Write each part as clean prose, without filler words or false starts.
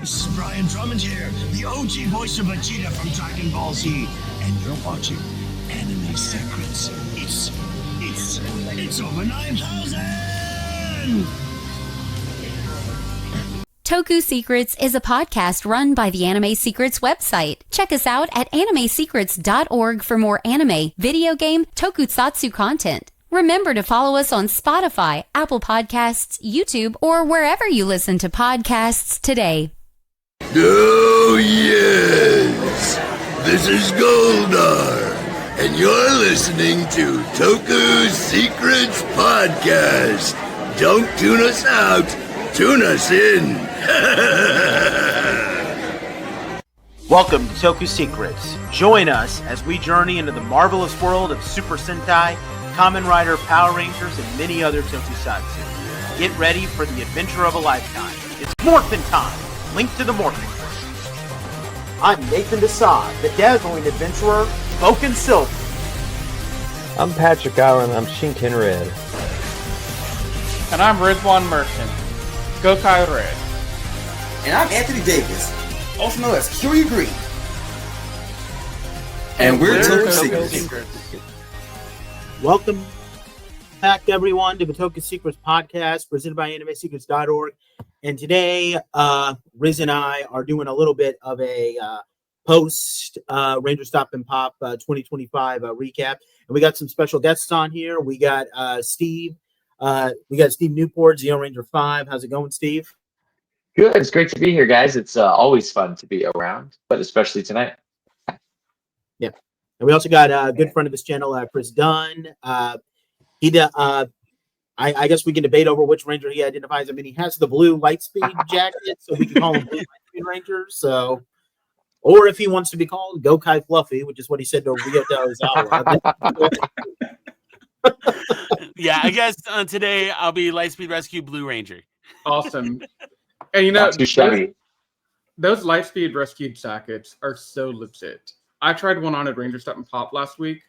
This is Brian Drummond here, the OG voice of Vegeta from Dragon Ball Z, and you're watching Anime Secrets. It's over 9,000! Toku Secrets is a podcast run by the Anime Secrets website. Check us out at animesecrets.org for more anime, video game, tokusatsu content. Remember to follow us on Spotify, Apple Podcasts, YouTube, or wherever you listen to podcasts today. Oh, yes! This is Goldar, and you're listening to Toku Secrets Podcast. Don't tune us out, tune us in. Welcome to Toku Secrets. Join us as we journey into the marvelous world of Super Sentai, Kamen Rider, Power Rangers, and many other tokusatsu. Get ready for the adventure of a lifetime. It's Morphin time! Link to the Morphin. I'm Nathan Desai, the dazzling adventurer, Spoken Silver. I'm Patrick Allen, I'm Shinken Red. And I'm Rizwan Merchant, Gokai Red. And I'm Anthony Davis, also known as Curie Green. And we're Toku Secrets. Welcome back, everyone, to the Toku Secrets podcast presented by animesecrets.org. And today, Riz and I are doing a little bit of a post Rangerstop and Pop 2025 recap. And we got some special guests on here. We got Steve. We got Steve Newport, Zero Ranger 5. How's it going, Steve? Good, it's great to be here, guys. It's always fun to be around, but especially tonight. Yeah. And we also got a good friend of this channel, Chris Dunn. I guess we can debate over which Ranger he identifies. I mean, he has the blue Lightspeed jacket, so we can call him Blue Lightspeed Ranger. So, or if he wants to be called Gokai Fluffy, which is what he said to Ryota Ozawa. Yeah, I guess today I'll be Lightspeed Rescue Blue Ranger. Awesome. And you know, Too those Lightspeed Rescue jackets are so legit. I tried one on at Rangerstop and Pop last week,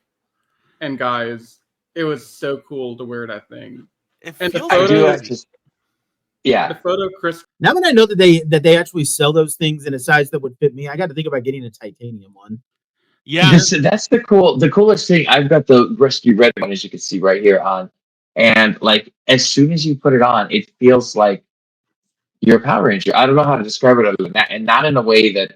and guys, it was so cool to wear that thing. And the photo, the photo, Chris. Now that I know that they actually sell those things in a size that would fit me, I got to think about getting a titanium one. Yeah, that's the coolest thing. I've got the Rescue Red one, as you can see right here on, and like as soon as you put it on, it feels like you're a Power Ranger. I don't know how to describe it other than that, and not in a way that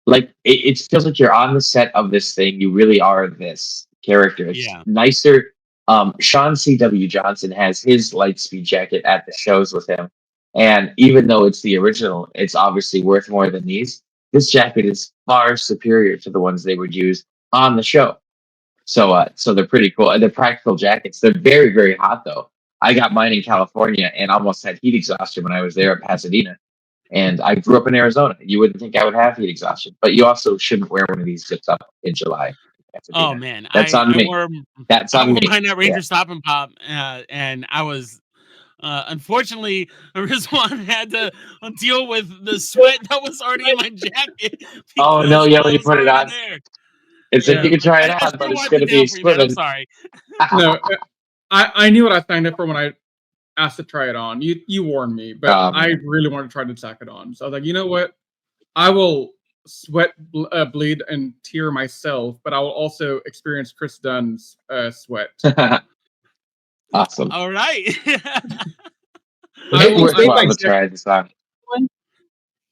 like it feels like you're on the set of this thing. You really are this character. It's nicer. Sean C.W. Johnson has his Lightspeed jacket at the shows with him. And even though it's the original, it's obviously worth more than these. This jacket is far superior to the ones they would use on the show. So they're pretty cool. And they're practical jackets. They're very, very hot, though. I got mine in California and almost had heat exhaustion when I was there at Pasadena. And I grew up in Arizona. You wouldn't think I would have heat exhaustion. But you also shouldn't wear one of these zips up in July. Oh man, that's on me. That's on me. Mine at Rangerstop and Pop, and I was unfortunately Rizwan had to deal with the sweat that was already in my jacket. Oh no! Yeah, when you put it on, it's like you can try it I on, but it's going to be sweating. I'm sorry. No, I knew what I signed up for when I asked to try it on. You warned me, but I really wanted to try the jacket on. So I was like, you know what? I will sweat, bleed, and tear myself, but I will also experience Chris Dunn's sweat. Awesome. All right. Try this on.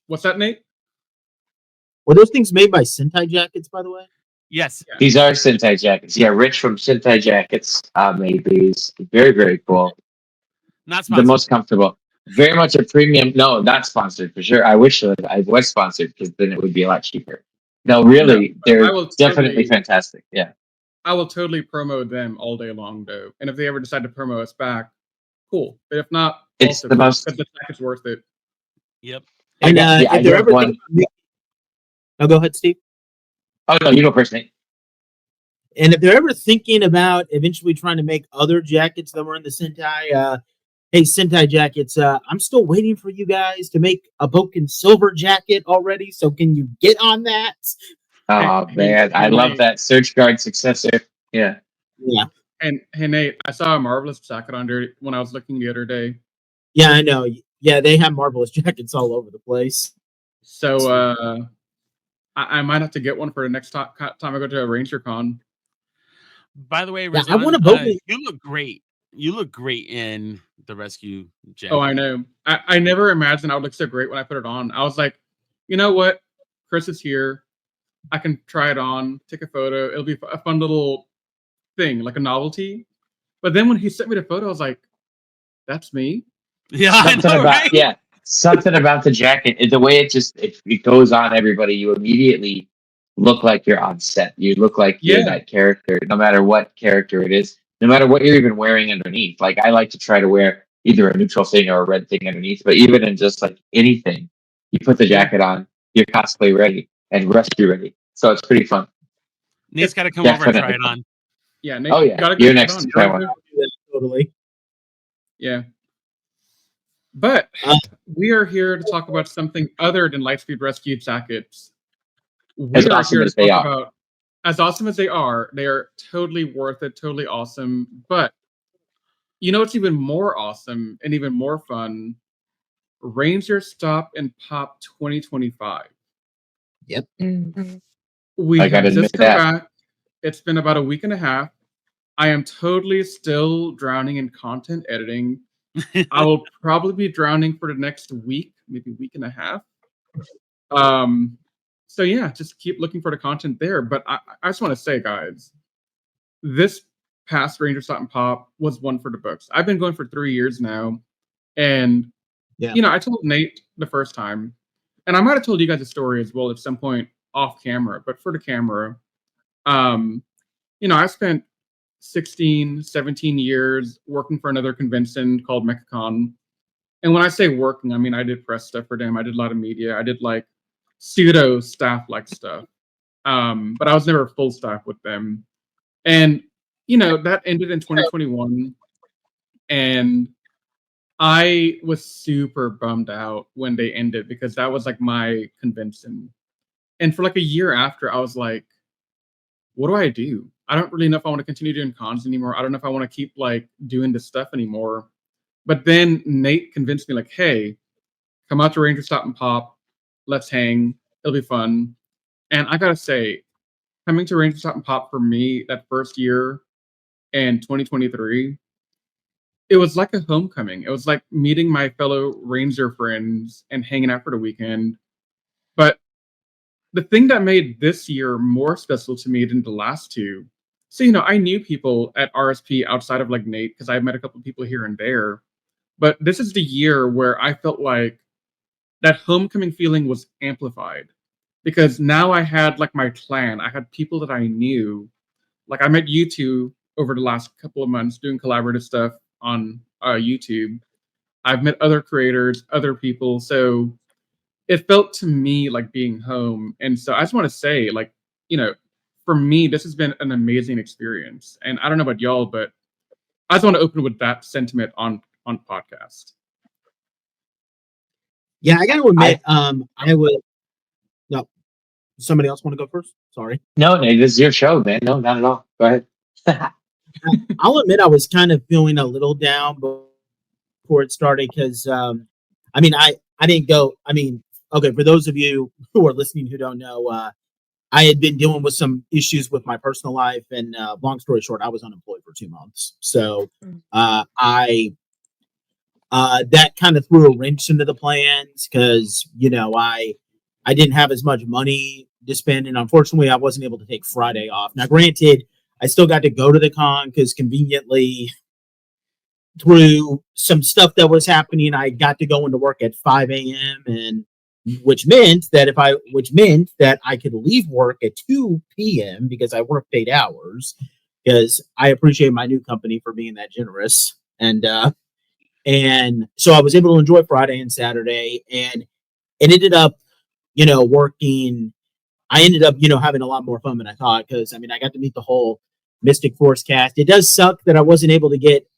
What's that, Nate? Were those things made by Sentai jackets, by the way? Yes. These are Sentai jackets. Yeah, Rich from Sentai Jackets made these. Very, very cool. Not sponsored. The most comfortable. Very much a premium. No, not sponsored for sure. I wish I was sponsored because then it would be a lot cheaper. No, really, they're definitely fantastic. Yeah. I will totally promo them all day long, though. And if they ever decide to promo us back, cool. But if not, it's the most. The jacket's worth it. Yep. And if they're ever thinking, go ahead, Steve. Oh no, you go first, Nate. And if they're ever thinking about eventually trying to make other jackets that were in the Sentai, hey, Sentai jackets, I'm still waiting for you guys to make a Boken Silver jacket already. So can you get on that? Oh man, I love that Search Guard successor. Yeah. Yeah. And hey Nate, I saw a Marvelous jacket under when I was looking the other day. Yeah, I know. Yeah, they have Marvelous jackets all over the place. So I might have to get one for the next time I go to a Ranger Con. By the way, Yeah, Rizwan, I want to vote. you look great. You look great in the rescue jacket. Oh, I know. I never imagined I would look so great when I put it on. I was like, you know what? Chris is here. I can try it on, take a photo. It'll be a fun little thing, like a novelty. But then when he sent me the photo, I was like, that's me. Yeah, I know, right? Something about the jacket, the way it goes on everybody. You immediately look like you're on set. You look like you're that character, no matter what character it is, no matter what you're even wearing underneath. Like I like to try to wear either a neutral thing or a red thing underneath, but even in just like anything, you put the jacket on, you're cosplay ready and rescue ready. So it's pretty fun. Nate's got to come over and try it on. Yeah, Nate, oh yeah, you're next to try one. Totally. Yeah. But we are here to talk about something other than Lightspeed Rescue jackets. As awesome as they are. As awesome as they are totally worth it, totally awesome. But you know what's even more awesome and even more fun? Rangerstop and Pop 2025. Yep. We have just come back. It's been about a week and a half. I am totally still drowning in content editing. I will probably be drowning for the next week, maybe week and a half. So yeah, just keep looking for the content there. But I just want to say, guys, this past Rangerstop and Pop was one for the books. I've been going for 3 years now, and I told Nate the first time, and I might have told you guys a story as well at some point off camera. But for the camera, I spent 16, 17 years working for another convention called MechaCon. And when I say working, I mean, I did press stuff for them. I did a lot of media. I did like pseudo staff like stuff. But I was never full staff with them. And, that ended in 2021. And I was super bummed out when they ended because that was like my convention. And for like a year after, I was like, what do I do? I don't really know if I want to continue doing cons anymore. I don't know if I want to keep like doing this stuff anymore. But then Nate convinced me like, hey, come out to Rangerstop and Pop. Let's hang. It'll be fun. And I got to say, coming to Rangerstop and Pop for me that first year in 2023, it was like a homecoming. It was like meeting my fellow Ranger friends and hanging out for the weekend. But the thing that made this year more special to me than the last two, so, I knew people at RSP outside of like Nate because I met a couple of people here and there. But this is the year where I felt like that homecoming feeling was amplified because now I had like my clan. I had people that I knew. Like I met you two over the last couple of months doing collaborative stuff on YouTube. I've met other creators, other people. So it felt to me like being home. And so I just want to say, like, for me, this has been an amazing experience. And I don't know about y'all, but I just want to open with that sentiment on podcast. Yeah, I got to admit, I would. No, somebody else want to go first? Sorry. No, Nate, this is your show, man. No, not at all. Go ahead. I'll admit I was kind of feeling a little down before it started because, I didn't go. Okay, for those of you who are listening who don't know, I had been dealing with some issues with my personal life, and long story short, I was unemployed for 2 months. So that kind of threw a wrench into the plans because I didn't have as much money to spend, and unfortunately, I wasn't able to take Friday off. Now, granted, I still got to go to the con because conveniently, through some stuff that was happening, I got to go into work at 5 a.m. and which meant that I could leave work at 2 p.m. because I worked 8 hours because I appreciate my new company for being that generous. And so I was able to enjoy Friday and Saturday, and it ended up, working. I ended up, having a lot more fun than I thought because, I got to meet the whole Mystic Force cast. It does suck that I wasn't able to get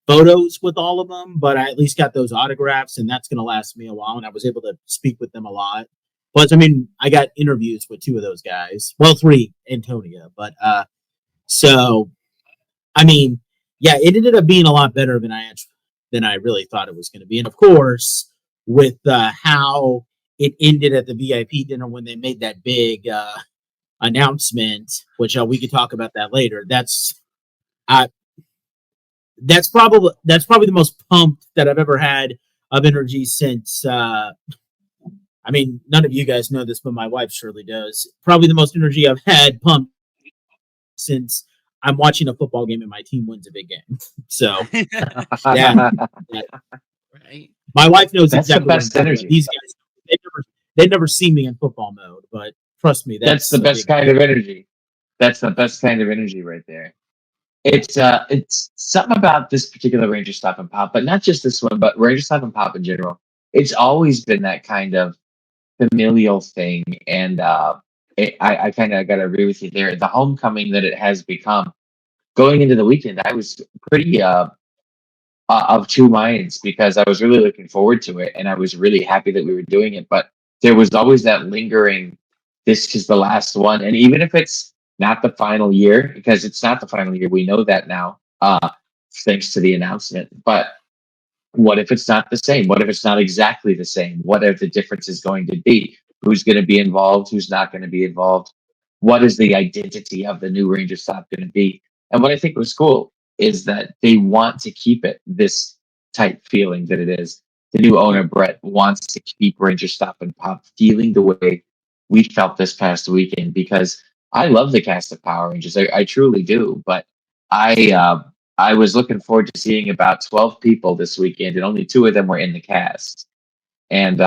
photos with all of them, but I at least got those autographs, and that's going to last me a while, and I was able to speak with them a lot. Plus, I got interviews with 2 of those guys. Well, 3, Antonia, but yeah, it ended up being a lot better than I really thought it was going to be. And of course, with how it ended at the VIP dinner when they made that big announcement, which we could talk about that later. That's probably the most pumped that I've ever had of energy since. I mean, none of you guys know this, but my wife surely does. Probably the most energy I've had pumped since I'm watching a football game and my team wins a big game. So, yeah, Right. my wife knows That's exactly the what I'm best talking about. energy. These guys, they've never seen me in football mode, but trust me, That's the best kind of energy. That's the best kind of energy right there. It's something about this particular Rangerstop and Pop, but not just this one, but Rangerstop and Pop in general. It's always been that kind of familial thing, and I kind of got to agree with you there. The homecoming that it has become going into the weekend, I was pretty of two minds because I was really looking forward to it, and I was really happy that we were doing it. But there was always that lingering, this is the last one, and even if it's not the final year, because it's not the final year, we know that now, thanks to the announcement. But what if it's not the same? What if it's not exactly the same? What if the difference is going to be? Who's going to be involved? Who's not going to be involved? What is the identity of the new Ranger Stop going to be? And what I think was cool is that they want to keep it this tight feeling that it is. The new owner, Brett, wants to keep Ranger Stop and Pop feeling the way we felt this past weekend, because I love the cast of Power Rangers. I truly do. But I was looking forward to seeing about 12 people this weekend, and only two of them were in the cast. And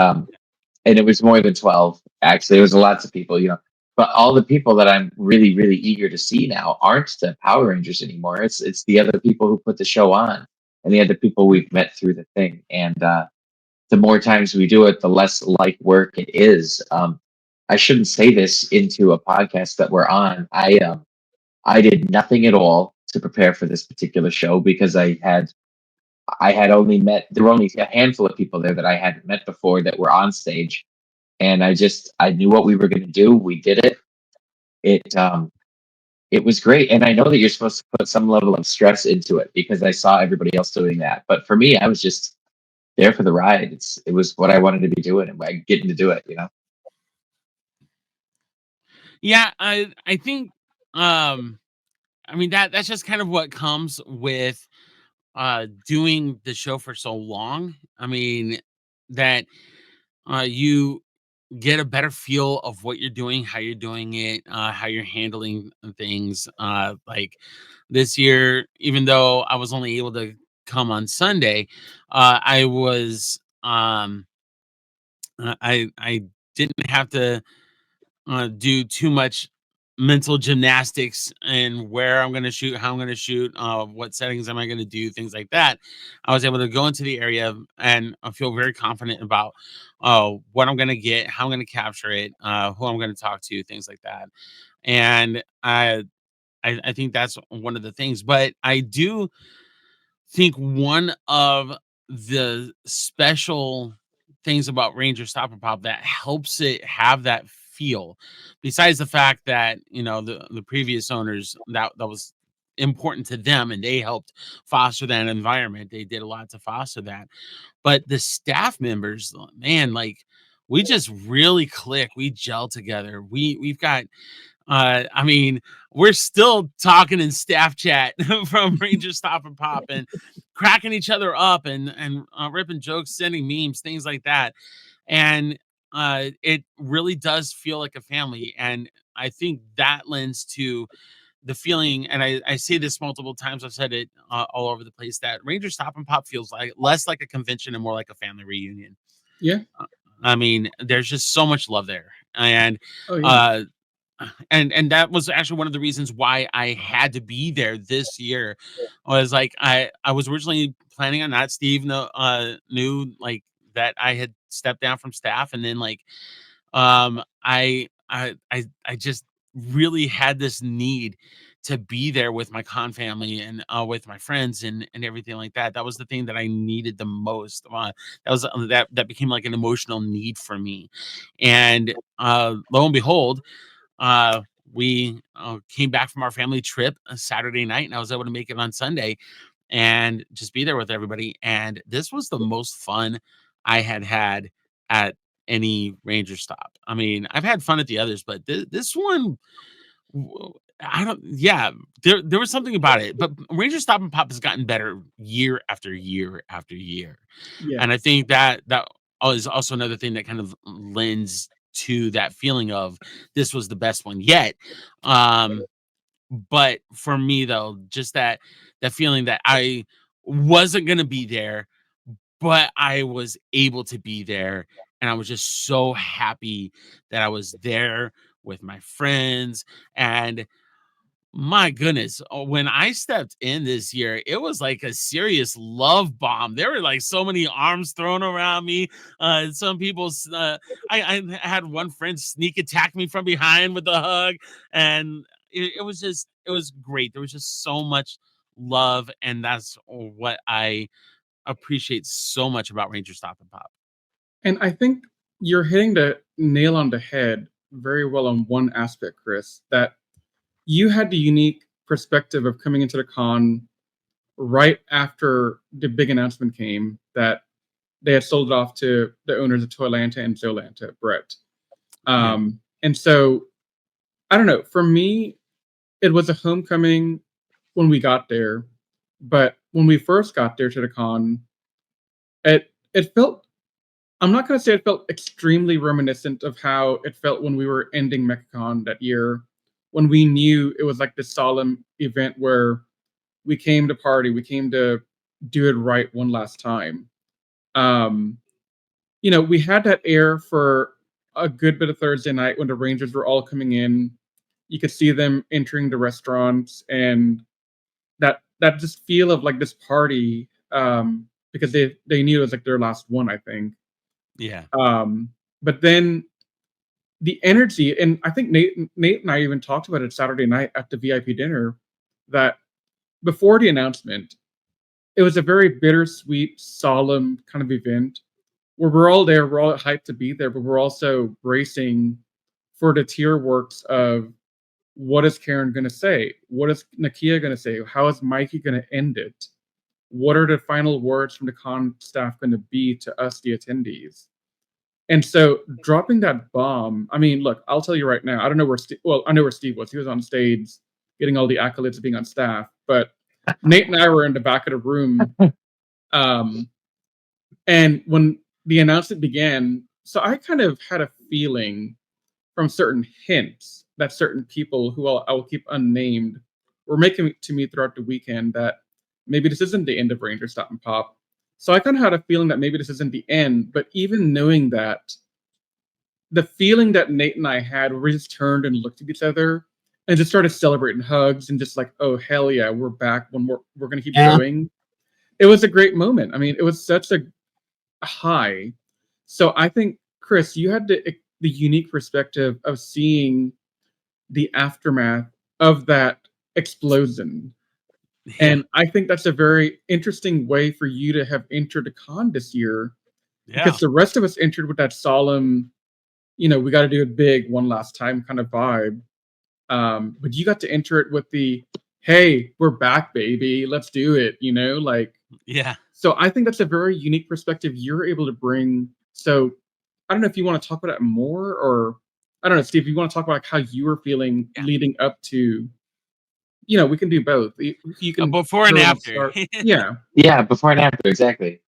it was more than 12. Actually, it was lots of people, you know. But all the people that I'm really, really eager to see now aren't the Power Rangers anymore. It's the other people who put the show on, and the other people we've met through the thing. And the more times we do it, the less like work it is. I shouldn't say this into a podcast that we're on. I did nothing at all to prepare for this particular show because I had only met, there were only a handful of people there that I hadn't met before that were on stage, and I knew what we were going to do. We did it. It was great, and I know that you're supposed to put some level of stress into it because I saw everybody else doing that. But for me, I was just there for the ride. It was what I wanted to be doing, and I getting to do it. You know. Yeah, I think I mean that's just kind of what comes with doing the show for so long. I mean that you get a better feel of what you're doing, how you're doing it, how you're handling things. Like this year, even though I was only able to come on Sunday, I was I didn't have to do too much mental gymnastics and where I'm going to shoot, how I'm going to shoot, what settings am I going to do, things like that. I was able to go into the area and I feel very confident about what I'm going to get, how I'm going to capture it, who I'm going to talk to, things like that. And I think that's one of the things. But I do think one of the special things about Ranger Stop and Pop that helps it have that feel, besides the fact that the previous owners, that was important to them and they helped foster that environment. They did a lot to foster that. But the staff members, man, like we just really click. We gel together. We've got I mean, we're still talking in staff chat from Ranger Stop and Pop and cracking each other up and ripping jokes, sending memes, things like that. And it really does feel like a family. And I think that lends to the feeling, and I say this multiple times, I've said it all over the place, that Ranger Stop and Pop feels like less like a convention and more like a family reunion. Yeah. I mean, there's just so much love there. And Oh, yeah. and that was actually one of the reasons why I had to be there this year. Was like I was originally planning on that. Steve knew like that I had stepped down from staff, and then like I just really had this need to be there with my con family and with my friends and everything like that. That was the thing that I needed the most. That became like an emotional need for me, and lo and behold, uh, we came back from our family trip a Saturday night, and I was able to make it on Sunday and just be there with everybody. And this was the most fun I had at any Ranger Stop. I mean, I've had fun at the others, but this one, I don't. Yeah, there was something about it. But Ranger Stop and Pop has gotten better year after year after year, Yeah. and I think that is also another thing that kind of lends to that feeling of this was the best one yet. But for me though, just that feeling that I wasn't gonna be there, but I was able to be there, and I was just so happy that I was there with my friends. And my goodness, when I stepped in this year, it was like a serious love bomb. There were like so many arms thrown around me. Some people, I had one friend sneak attack me from behind with a hug, and it was great. There was just so much love, and that's what I appreciate so much about Ranger Stop and Pop. And I think you're hitting the nail on the head very well on one aspect, Chris, that you had the unique perspective of coming into the con right after the big announcement came that they had sold it off to the owners of Toylanta and Zoolanta, Brett. And so, I don't know, for me, it was a homecoming when we got there. But when we first got there to the con, it felt, I'm not going to say it felt extremely reminiscent of how it felt when we were ending MechaCon that year, when we knew it was like this solemn event where we came to party, we came to do it right one last time. You know, we had that air for a good bit of Thursday night when the Rangers were all coming in. You could see them entering the restaurants, and that just feel of like this party, because they knew it was like their last one, I think. Yeah. But then the energy, and I think Nate and I even talked about it Saturday night at the VIP dinner, that before the announcement, it was a very bittersweet, solemn kind of event where we're all there, we're all hyped to be there, but we're also bracing for the tier works of what is Karen going to say? What is Nakia going to say? How is Mikey going to end it? What are the final words from the con staff going to be to us, the attendees? And so dropping that bomb, I mean, look, I'll tell you right now, I don't know where I know where Steve was. He was on stage getting all the accolades of being on staff, but Nate and I were in the back of the room. And when the announcement began, so I kind of had a feeling from certain hints that certain people who I will keep unnamed were making to me throughout the weekend that maybe this isn't the end of Ranger Stop and Pop. So I kind of had a feeling that maybe this isn't the end, but even knowing that, the feeling that Nate and I had, where we just turned and looked at each other and just started celebrating hugs and just like, oh, hell yeah, we're back. We're going to keep going. It was a great moment. I mean, it was such a high. So I think, Chris, you had the unique perspective of seeing the aftermath of that explosion. Yeah. And I think that's a very interesting way for you to have entered a con this year. Yeah. Because the rest of us entered with that solemn, you know, we got to do it big one last time kind of vibe. But you got to enter it with the, hey, we're back, baby. Let's do it. You know, like, yeah. So I think that's a very unique perspective you're able to bring. So I don't know if you want to talk about it more, or I don't know, Steve, if you want to talk about like how you were feeling leading up to, you know, we can do both. You can before and after. Yeah, before and after, exactly.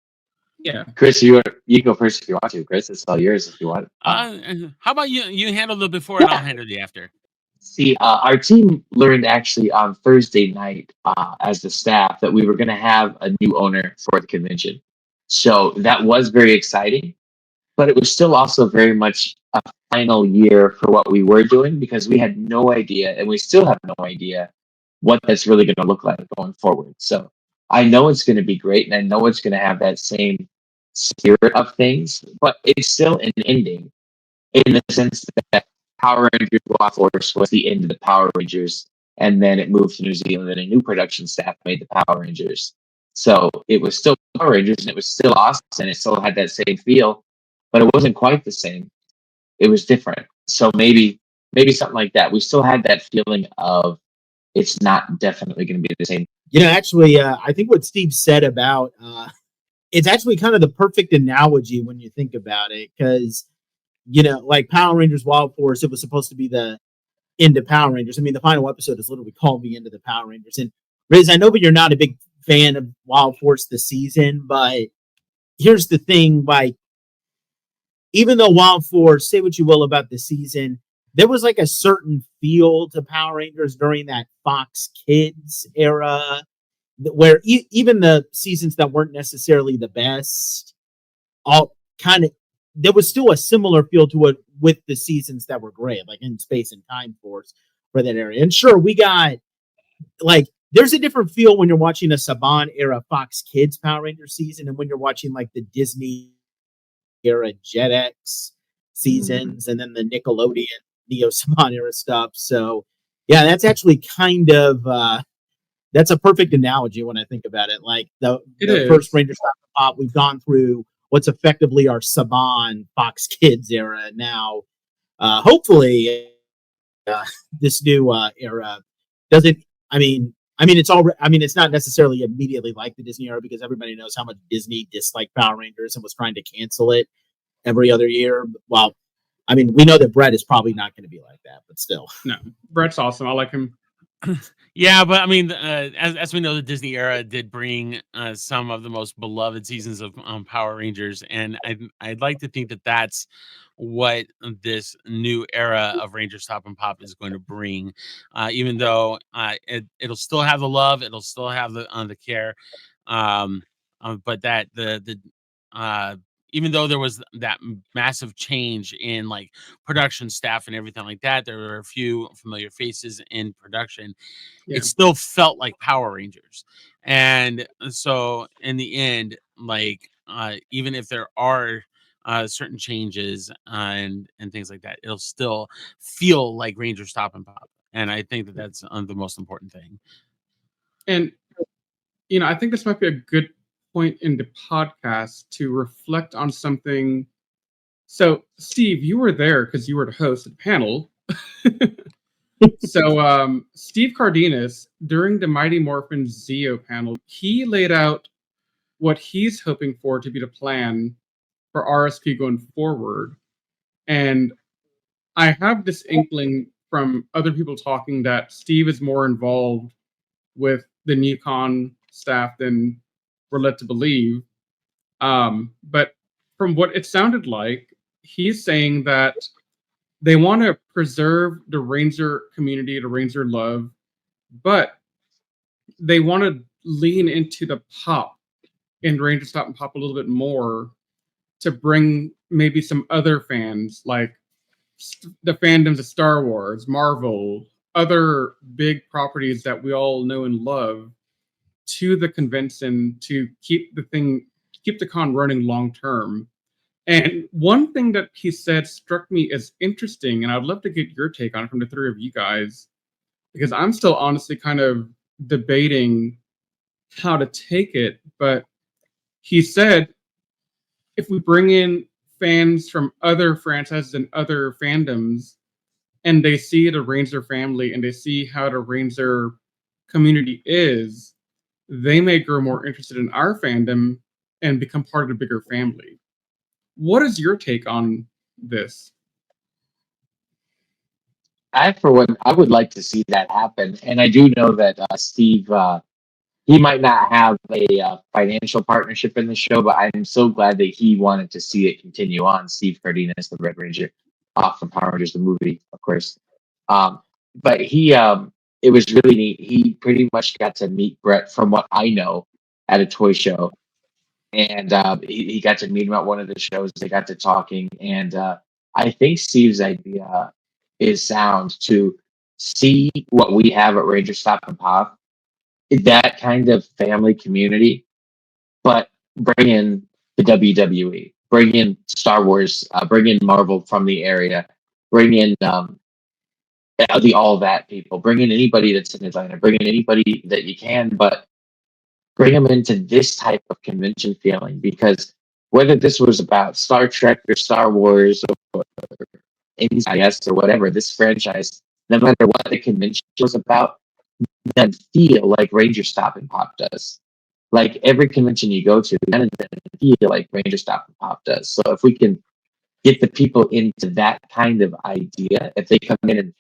Yeah, Chris, you go first if you want to. Chris, it's all yours if you want. How about you handle the before and I'll handle the after. See, our team learned actually on Thursday night as the staff that we were going to have a new owner for the convention. So that was very exciting, but it was still also very much a final year for what we were doing because we had no idea, and we still have no idea what that's really going to look like going forward. So I know it's going to be great, and I know it's going to have that same spirit of things, but it's still an ending in the sense that Power Rangers Wild Force was the end of the Power Rangers, and then it moved to New Zealand, and a new production staff made the Power Rangers. So it was still Power Rangers, and it was still awesome, and it still had that same feel, but it wasn't quite the same. It was different. So maybe something like that. We still had that feeling of it's not definitely going to be the same. You know, actually, I think what Steve said about it's actually kind of the perfect analogy when you think about it, because like Power Rangers Wild Force, it was supposed to be the end of Power Rangers. I mean, the final episode is literally called the end of the Power Rangers. And Riz, I know that you're not a big fan of Wild Force this season, but here's the thing, like, even though Wild Force, say what you will about the season, there was like a certain feel to Power Rangers during that Fox Kids era, where even the seasons that weren't necessarily the best, all kind of, there was still a similar feel to it with the seasons that were great, like in Space and Time Force for that area. And sure, we got like, there's a different feel when you're watching a Saban era Fox Kids Power Rangers season and when you're watching like the Disney era Jetix seasons and then the Nickelodeon Neo Saban era stuff. So yeah, that's actually kind of that's a perfect analogy when I think about it. Like the first Rangerstop and Pop, we've gone through what's effectively our Saban Fox Kids era. Now, hopefully, this new era doesn't. It's already. It's not necessarily immediately like the Disney era because everybody knows how much Disney disliked Power Rangers and was trying to cancel it every other year. Well, we know that Brett is probably not going to be like that, but still. No, Brett's awesome. I like him. Yeah, but as we know, the Disney era did bring some of the most beloved seasons of Power Rangers, and I'd like to think that that's what this new era of Rangerstop and Pop is going to bring. Even though it'll still have the love, it'll still have the care, but that the even though there was that massive change in like production staff and everything like that, there were a few familiar faces in production. Yeah. It still felt like Power Rangers. And so in the end, like even if there are certain changes and things like that, it'll still feel like Rangerstop and Pop. And I think that that's the most important thing. And I think this might be a good point in the podcast to reflect on something. So, Steve, you were there because you were the host of the panel. So, Steve Cardenas, during the Mighty Morphin Zeo panel, he laid out what he's hoping for to be the plan for RSP going forward. And I have this inkling from other people talking that Steve is more involved with the Newcon staff than we're led to believe. But from what it sounded like, he's saying that they want to preserve the Ranger community, the Ranger love, but they want to lean into the pop in Rangerstop and Pop a little bit more to bring maybe some other fans, like the fandoms of Star Wars, Marvel, other big properties that we all know and love, to the convention to keep the con running long term. And one thing that he said struck me as interesting, and I'd love to get your take on it from the three of you guys, because I'm still honestly kind of debating how to take it. But he said, if we bring in fans from other franchises and other fandoms, and they see the Ranger family and they see how the Ranger community is, they may grow more interested in our fandom and become part of the bigger family. What is your take on this? For one, I would like to see that happen. And I do know that Steve, he might not have a financial partnership in the show, but I'm so glad that he wanted to see it continue on. Steve Cardenas, the Red Ranger, from Power Rangers, the movie, of course. But it was really neat. He pretty much got to meet Brett, from what I know, at a toy show. And he got to meet him at one of the shows. They got to talking. And I think Steve's idea is sound to see what we have at Rangerstop and Pop, that kind of family community, but bring in the WWE, bring in Star Wars, bring in Marvel from the area, bring in the All That people, bring in anybody that's in Atlanta, bring in anybody that you can, but bring them into this type of convention feeling. Because whether this was about Star Trek or Star Wars or NCIS or whatever, this franchise, no matter what the convention was about, then feel like Rangerstop and Pop does. Like every convention you go to, kind of feel like Rangerstop and Pop does. So if we can get the people into that kind of idea. If they come in and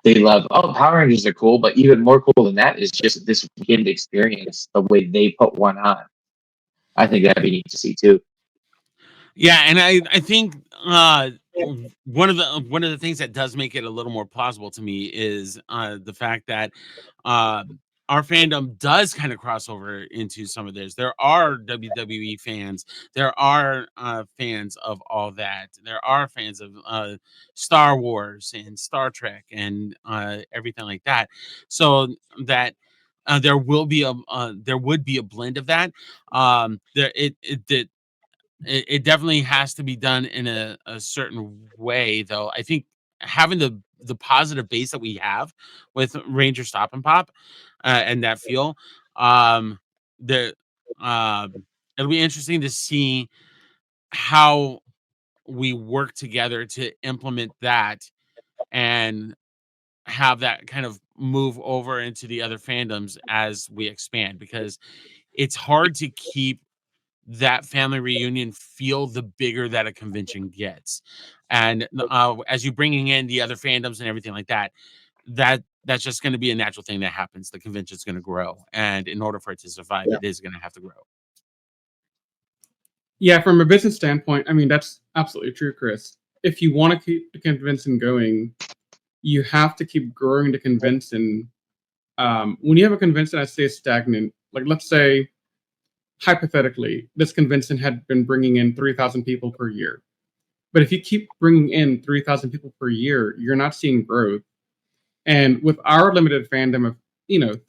they love, oh, Power Rangers are cool, but even more cool than that is just this weekend experience, the way they put one on. I think that'd be neat to see too. Yeah, and I think one of the things that does make it a little more plausible to me is the fact that our fandom does kind of cross over into some of this. There are WWE fans. There are fans of all that. There are fans of Star Wars and Star Trek and everything like that. So that there would be a blend of that. It definitely has to be done in a certain way, though. I think having the positive base that we have with Rangerstop and Pop and that feel, the it'll be interesting to see how we work together to implement that and have that kind of move over into the other fandoms as we expand, because it's hard to keep that family reunion feel the bigger that a convention gets. And as you bringing in the other fandoms and everything like that, that's just going to be a natural thing that happens. The convention's going to grow, and in order for it to survive, it is going to have to grow. Yeah, from a business standpoint, I mean, that's absolutely true, Chris. If you want to keep the convention going, you have to keep growing the convention. When you have a convention that stays stagnant, like let's say, hypothetically, this convention had been bringing in 3,000 people per year. But if you keep bringing in 3,000 people per year, you're not seeing growth. And with our limited fandom of,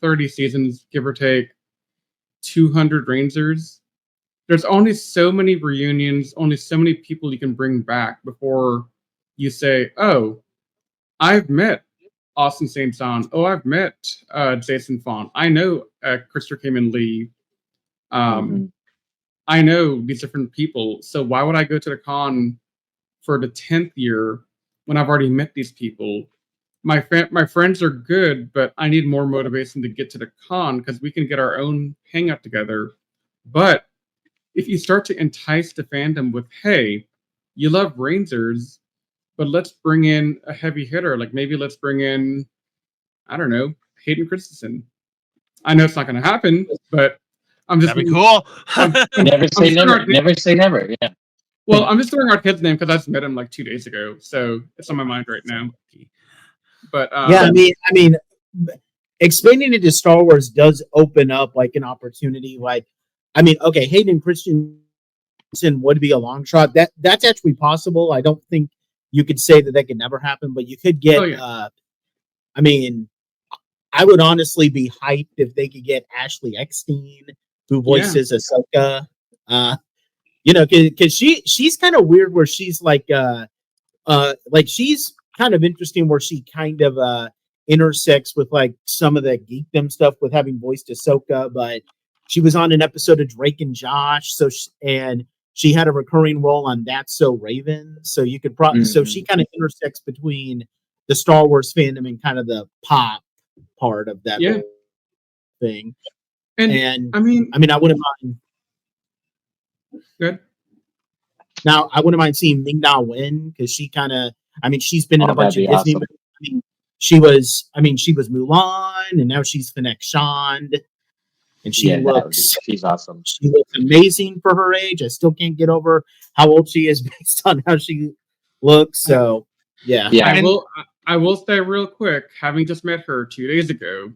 30 seasons, give or take, 200 Rangers, there's only so many reunions, only so many people you can bring back before you say, oh, I've met Austin St. John. Oh, I've met Jason Fawn. I know Christopher Kamen Lee. I know these different people. So why would I go to the con for the 10th year when I've already met these people? My friends are good, but I need more motivation to get to the con because we can get our own hangout together. But if you start to entice the fandom with, hey, you love Rangers, but let's bring in a heavy hitter. Like maybe let's bring in, I don't know, Hayden Christensen. I know it's not going to happen, but I'm just that'd be cool. Never say never. Never say never. Yeah. Well, I'm just throwing our kid's name because I just met him like 2 days ago, so it's on my mind right now. But yeah, I mean, expanding into Star Wars does open up like an opportunity. Like, I mean, okay, Hayden Christensen would be a long shot. That's actually possible. I don't think you could say that could never happen, but you could get. I mean, I would honestly be hyped if they could get Ashley Eckstein, who voices Ahsoka. Because she's kind of weird, where she's like she's kind of interesting, where she kind of intersects with like some of the geekdom stuff with having voiced Ahsoka, but she was on an episode of Drake and Josh, and she had a recurring role on That's So Raven. So you could probably so she kind of intersects between the Star Wars fandom and kind of the pop part of that whole thing. And I mean, I wouldn't mind. Good. Now, I wouldn't mind seeing Ming-Na Wen, because she kind of, she's been in a bunch of Disney. Awesome. She was Mulan, and now she's Fennec Shand, and she's awesome. She looks amazing for her age. I still can't get over how old she is based on how she looks. So, yeah. I will say real quick, having just met her 2 days ago,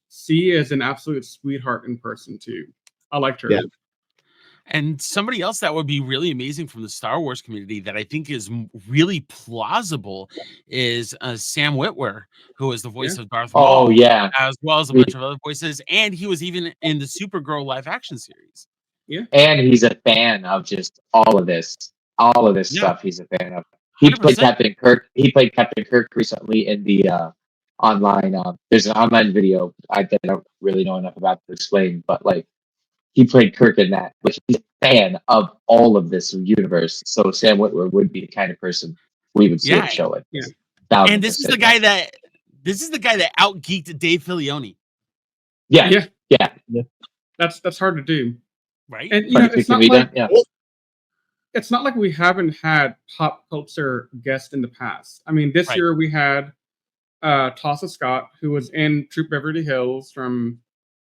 she is an absolute sweetheart in person too. I liked her. Yeah. And somebody else that would be really amazing from the Star Wars community that I think is really plausible is Sam Witwer, who is the voice of Darth Maul. Oh, yeah. As well as a bunch of other voices. And he was even in the Supergirl live action series. Yeah. And he's a fan of just all of this stuff he's a fan of. He 100%. Played Captain Kirk. He played Captain Kirk recently in the online. There's an online video I don't really know enough about to explain, but like, he played Kirk in that, which he's a fan of all of this universe. So Sam Witwer would be the kind of person we would see at a show like this. Yeah. And this is the guy that out geeked Dave Filoni. Yeah. That's hard to do, right? And it's not like it's not like we haven't had pop culture guests in the past. I mean, this Right. year we had Tassa Scott, who was in Troop Beverly Hills from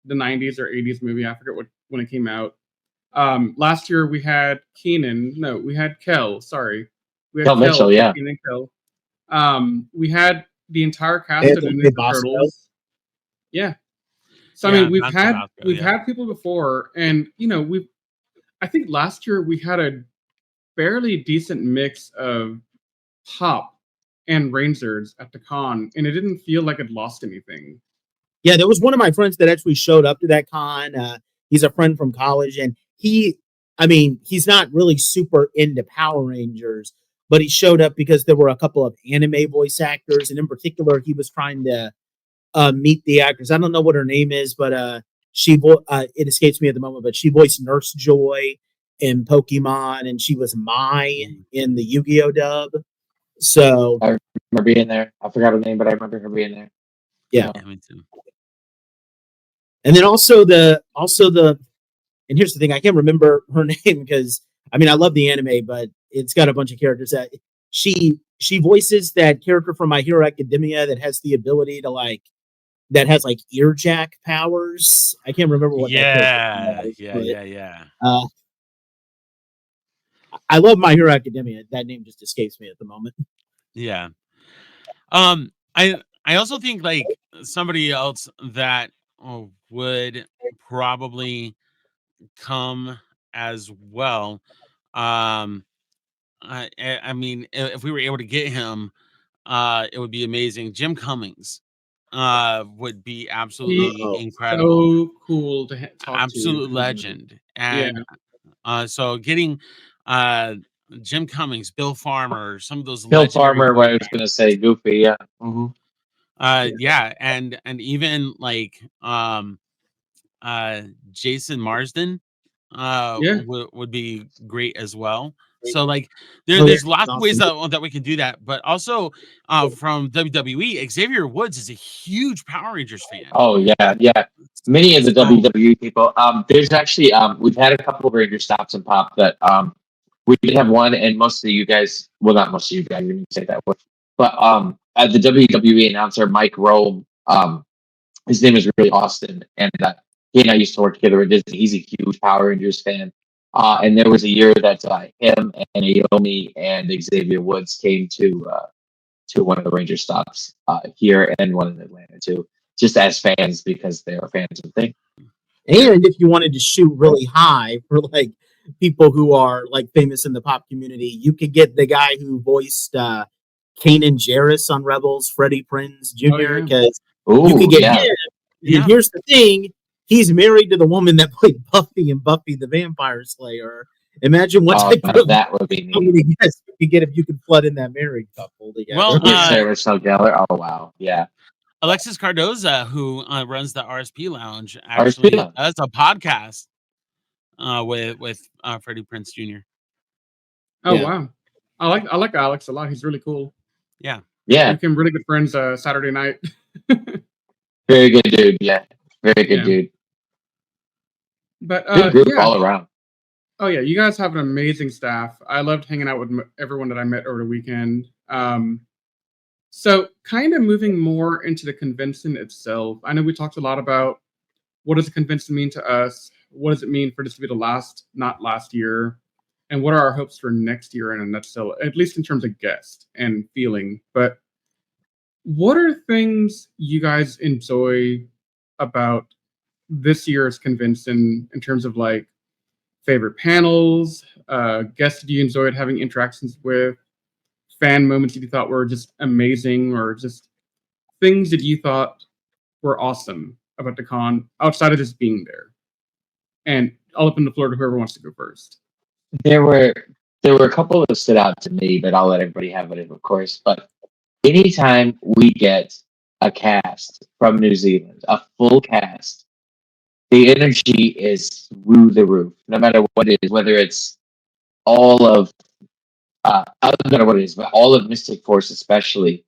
the 90s or 80s movie. I forget when it came out. Last year we had Keenan. No, we had Kel. Sorry, we had Kel Mitchell, from yeah. Keenan Kel. We had the entire cast of the Anthony Ninja Bosco. Turtles. Yeah. So I Yeah, mean, we've John had Tabasco, we've yeah. had people before, and you know, I think last year we had a fairly decent mix of pop and Rangers at the con, and it didn't feel like it lost anything. Yeah, there was one of my friends that actually showed up to that con. He's a friend from college, and he's not really super into Power Rangers, but he showed up because there were a couple of anime voice actors, and in particular, he was trying to meet the actress. I don't know what her name is, but it escapes me at the moment, but she voiced Nurse Joy in Pokemon, and she was Mai in the Yu-Gi-Oh dub. So I remember being there. I forgot her name, but I remember her being there. yeah. Me too. And then also the and here's the thing, I can't remember her name because I mean I love the anime, but it's got a bunch of characters that she voices that character from My Hero Academia that has the ability to that has ear jack powers. I can't remember what that character was, Yeah. I love My Hero Academia. That name just escapes me at the moment. Yeah. I also think like somebody else that would probably come as well. I mean, if we were able to get him, it would be amazing. Jim Cummings would be absolutely incredible. So cool to talk Absolute to. legend. And so getting Jim Cummings, Bill Farmer, some of those Bill legendary Farmer, what I voice was going to say, Goofy, yeah. Mm-hmm. yeah, and even like Jason Marsden would be great as well. So like there's lots of ways that we can do that, but also from WWE, Xavier Woods is a huge Power Rangers fan. Oh yeah. Many of the WWE people. There's actually we've had a couple of Rangerstops and Pop that we did have one, and most of you guys, well, not most of you guys, I didn't say that word, but the WWE announcer Mike Rome, his name is really Austin, and he and I used to work together at Disney. He's a huge Power Rangers fan. And there was a year that him and Naomi and Xavier Woods came to one of the Ranger stops here and one in Atlanta too, just as fans because they are fans of the thing. And if you wanted to shoot really high for people who are famous in the pop community, you could get the guy who voiced Kanan Jarrus on Rebels, Freddie Prinze Jr. Because you could get him. And here's the thing: he's married to the woman that played Buffy in Buffy the Vampire Slayer. Imagine what type of that would be yes you could get if you could flood in that married couple together. Well, Sarah Michelle Gellar. Oh wow, yeah. Alexis Cardoza, who runs the RSP Lounge, actually does a podcast with Freddie Prinze Jr. Oh wow, I like Alex a lot. He's really cool. Yeah. We became really good friends Saturday night. Very good dude. Yeah, very good dude. But good group all around. Oh yeah, you guys have an amazing staff. I loved hanging out with everyone that I met over the weekend. So kind of moving more into the convention itself. I know we talked a lot about what does a convention mean to us? What does it mean for this to be not last year? And what are our hopes for next year in a nutshell, at least in terms of guest and feeling. But what are things you guys enjoy about this year's convention in terms of favorite panels, guests that you enjoyed having interactions with, fan moments that you thought were just amazing, or just things that you thought were awesome about the con outside of just being there? And I'll open the floor to whoever wants to go first. There were a couple that stood out to me, but I'll let everybody have it, of course. But anytime we get a cast from New Zealand, a full cast, the energy is through the roof, no matter what it is, whether it's all of, I don't know what it is, but all of Mystic Force especially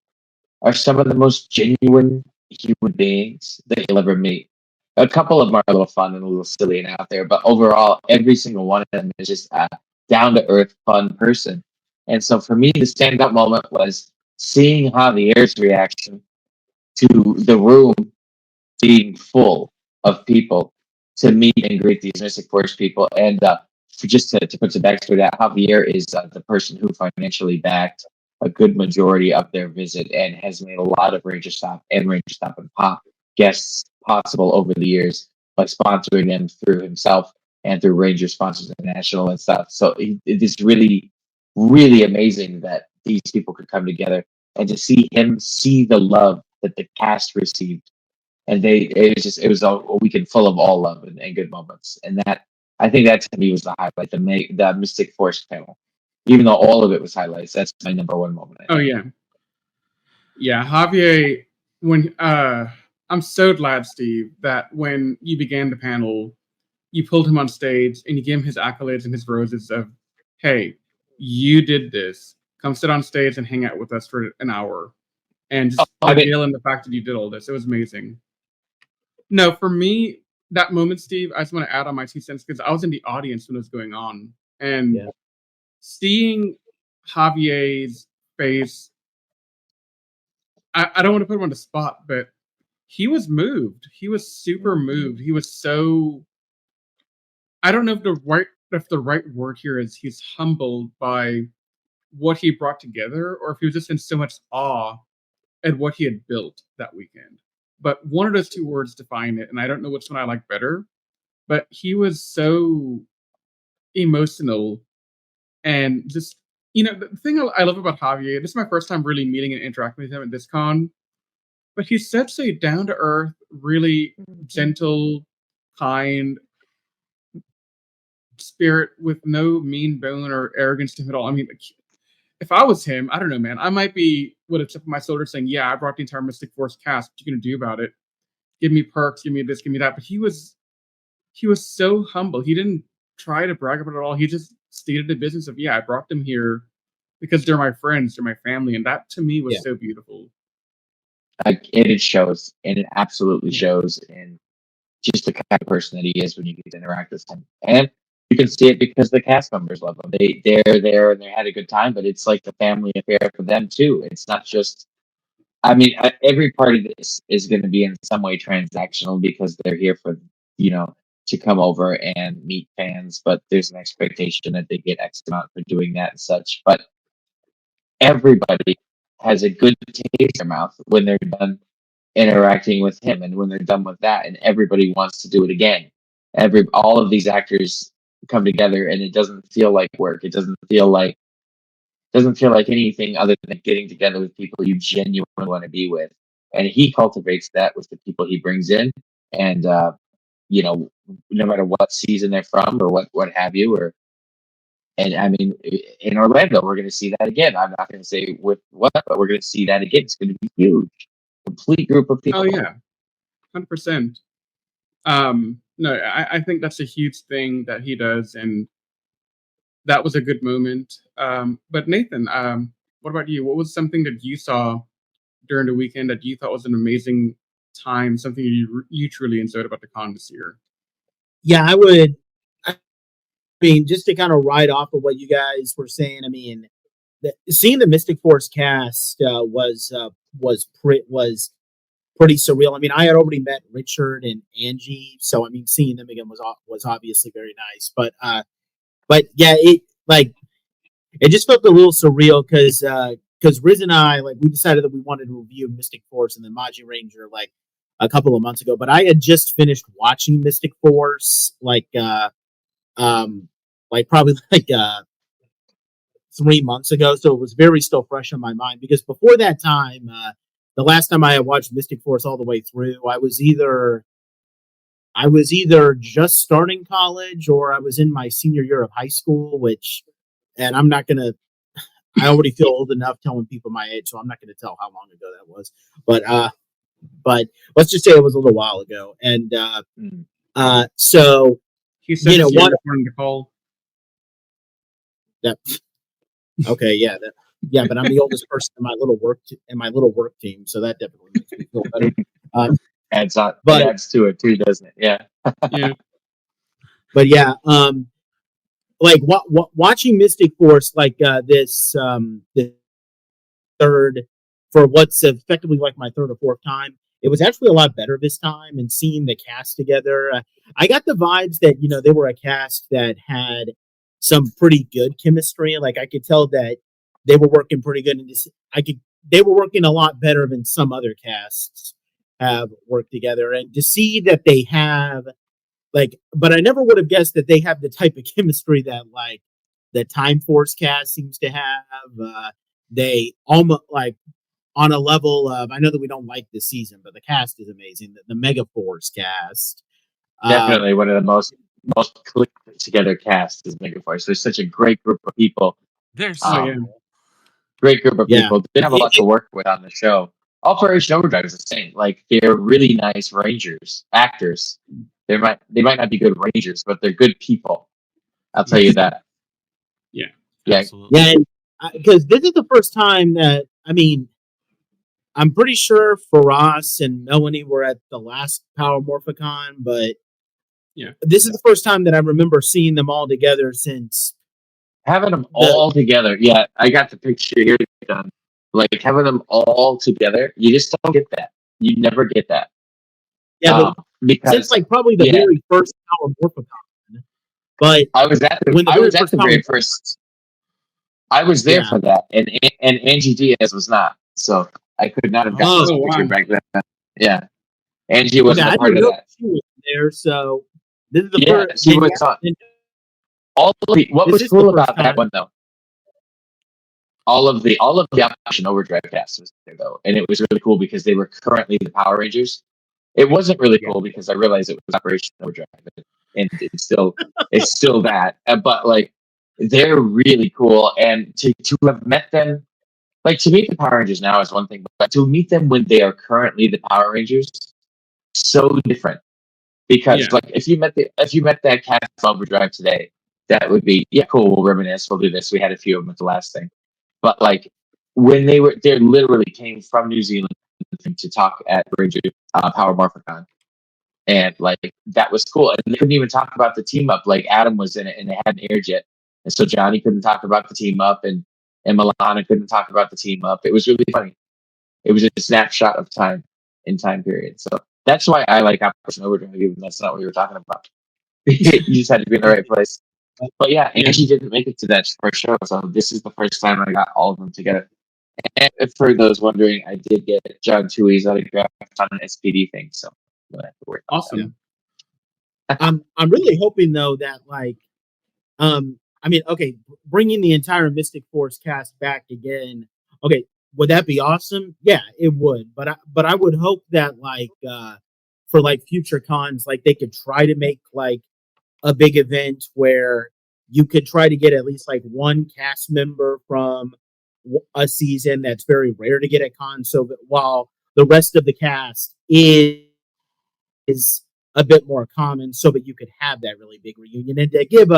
are some of the most genuine human beings that you'll ever meet. A couple of them are a little fun and a little silly and out there, but overall, every single one of them is just down to earth, fun person. And so for me, the standout moment was seeing Javier's reaction to the room being full of people to meet and greet these Mystic Force people. And just to put some backstory, that Javier is the person who financially backed a good majority of their visit and has made a lot of Rangerstop and Pop guests possible over the years by sponsoring them through himself and through Ranger Sponsors International and stuff. So it is really, really amazing that these people could come together and to see him see the love that the cast received. And it was a weekend full of all love and good moments. And that, I think that to me was the highlight, the Mystic Force panel. Even though all of it was highlights, that's my number one moment. Oh yeah. Yeah, Javier, when I'm so glad, Steve, that when you began the panel, you pulled him on stage and you gave him his accolades and his roses of, hey, you did this. Come sit on stage and hang out with us for an hour. And just revealing the fact that you did all this. It was amazing. No, for me, that moment, Steve, I just want to add on my 2 cents because I was in the audience when it was going on. And seeing Javier's face, I don't want to put him on the spot, but he was moved. He was super moved. He was so, I don't know if the right word here is he's humbled by what he brought together, or if he was just in so much awe at what he had built that weekend. But one of those 2 words define it, and I don't know which one I like better. But he was so emotional, and just, the thing I love about Javier, this is my first time really meeting and interacting with him at this con, but he's such a down-to-earth, really gentle, kind spirit with no mean bone or arrogance to him at all. I mean, if I was him, I don't know, man, I might be with a chip on my shoulder saying, yeah, I brought the entire Mystic Force cast. What are you going to do about it? Give me perks, give me this, give me that. But he was so humble. He didn't try to brag about it at all. He just stated the business of, yeah, I brought them here because they're my friends, they're my family. And that to me was so beautiful. It shows, and it absolutely shows in just the kind of person that he is when you get to interact with him. And you can see it because the cast members love him. They're there and they had a good time, but it's like the family affair for them too. It's not just, I mean, every part of this is going to be in some way transactional because they're here for, to come over and meet fans, but there's an expectation that they get X amount for doing that and such. But everybody has a good taste in their mouth when they're done interacting with him and when they're done with that, and everybody wants to do it again. All of these actors come together and it doesn't feel like work. It doesn't feel like anything other than getting together with people you genuinely want to be with. And he cultivates that with the people he brings in. And no matter what season they're from or what have you, and I mean, in Orlando, we're going to see that again. I'm not going to say with what, but we're going to see that again. It's going to be huge. Complete group of people. Oh yeah, 100%. No, I think that's a huge thing that he does, and that was a good moment. But Nathan, what about you? What was something that you saw during the weekend that you thought was an amazing time? Something you truly enjoyed about the con this year? Yeah, I would. I mean, just to kind of ride off of what you guys were saying. I mean, seeing the Mystic Force cast was pretty surreal. I mean, I had already met Richard and Angie, so I mean, seeing them again was obviously very nice. But yeah, it just felt a little surreal because Riz and I, we decided that we wanted to review Mystic Force and then Maji Ranger a couple of months ago. But I had just finished watching Mystic Force probably 3 months ago, so it was very still fresh in my mind. Because before that time, the last time I had watched Mystic Force all the way through, I was either just starting college or I was in my senior year of high school, and I'm not gonna. I already feel old enough telling people my age, so I'm not gonna tell how long ago that was. But let's just say it was a little while ago, and so he said, what according to Cole. That okay, yeah, but I'm the oldest person in my little work team, so that definitely makes me feel better. Adds to it too, doesn't it? Yeah. Yeah. But yeah, like watching Mystic Force like this third for what's effectively like my third or fourth time. It was actually a lot better this time, and seeing the cast together, I got the vibes that they were a cast that had some pretty good chemistry. Like I could tell that they were working pretty good, and they were working a lot better than some other casts have worked together. And to see that they have but I never would have guessed that they have the type of chemistry that like the Time Force cast seems to have. They almost like on a level of, I know that we don't like this season, but the cast is amazing. The Mega Force cast, Definitely one of the most clicked together casts is Mega Force. There's such a great group of people. There's Great group of people. They have a lot to work with on the show. Operation Overdrive is the same. Like they're really nice Rangers actors. They might not be good Rangers, but they're good people. I'll tell you that. Yeah. Absolutely. Yeah, because this is the first time that I'm pretty sure Faraz and Melanie were at the last Power Morphicon, but this is the first time that I remember seeing them all together since having them all together. Yeah, I got the picture here done. Like having them all together, you just don't get that. You never get that. Yeah, because since like probably the very first Power Morphicon. But I was at the very first. I was there for that, and Angie Diaz was not, so I could not have gotten this picture back then. Yeah, Angie wasn't a part of that. She was there, so this is the first. She was on. What was cool about that one though? All of the Operation Overdrive cast was there though, and it was really cool because they were currently the Power Rangers. It wasn't really cool because I realized it was Operation Overdrive, and it's still that. But like, they're really cool, and to have met them, like to meet the Power Rangers now is one thing, but to meet them when they are currently the Power Rangers, so different. Because like if you met that cast of Overdrive today, that would be cool. We'll reminisce. We'll do this. We had a few of them at the last thing, but like when they literally came from New Zealand to talk at Ranger Power Morphicon, and like that was cool. And they couldn't even talk about the team up. Like Adam was in it, and they hadn't aired yet, and so Johnny couldn't talk about the team up, and Milana couldn't talk about the team up. It was really funny. It was a snapshot of time in time period. So that's why I like Operation Overdrive, even that's not what we were talking about. You just had to be in the right place. But yeah, Angie didn't make it to that first show, so this is the first time I got all of them together. And for those wondering, I did get John Tui's autograph on an SPD thing, so we'll have to work on awesome. I'm really hoping though that bringing the entire Mystic Force cast back again. Okay, would that be awesome? Yeah, it would. But I would hope that for future cons, they could try to make a big event where you could try to get at least one cast member from a season that's very rare to get at cons, so that while the rest of the cast is a bit more common, so that you could have that really big reunion. And to give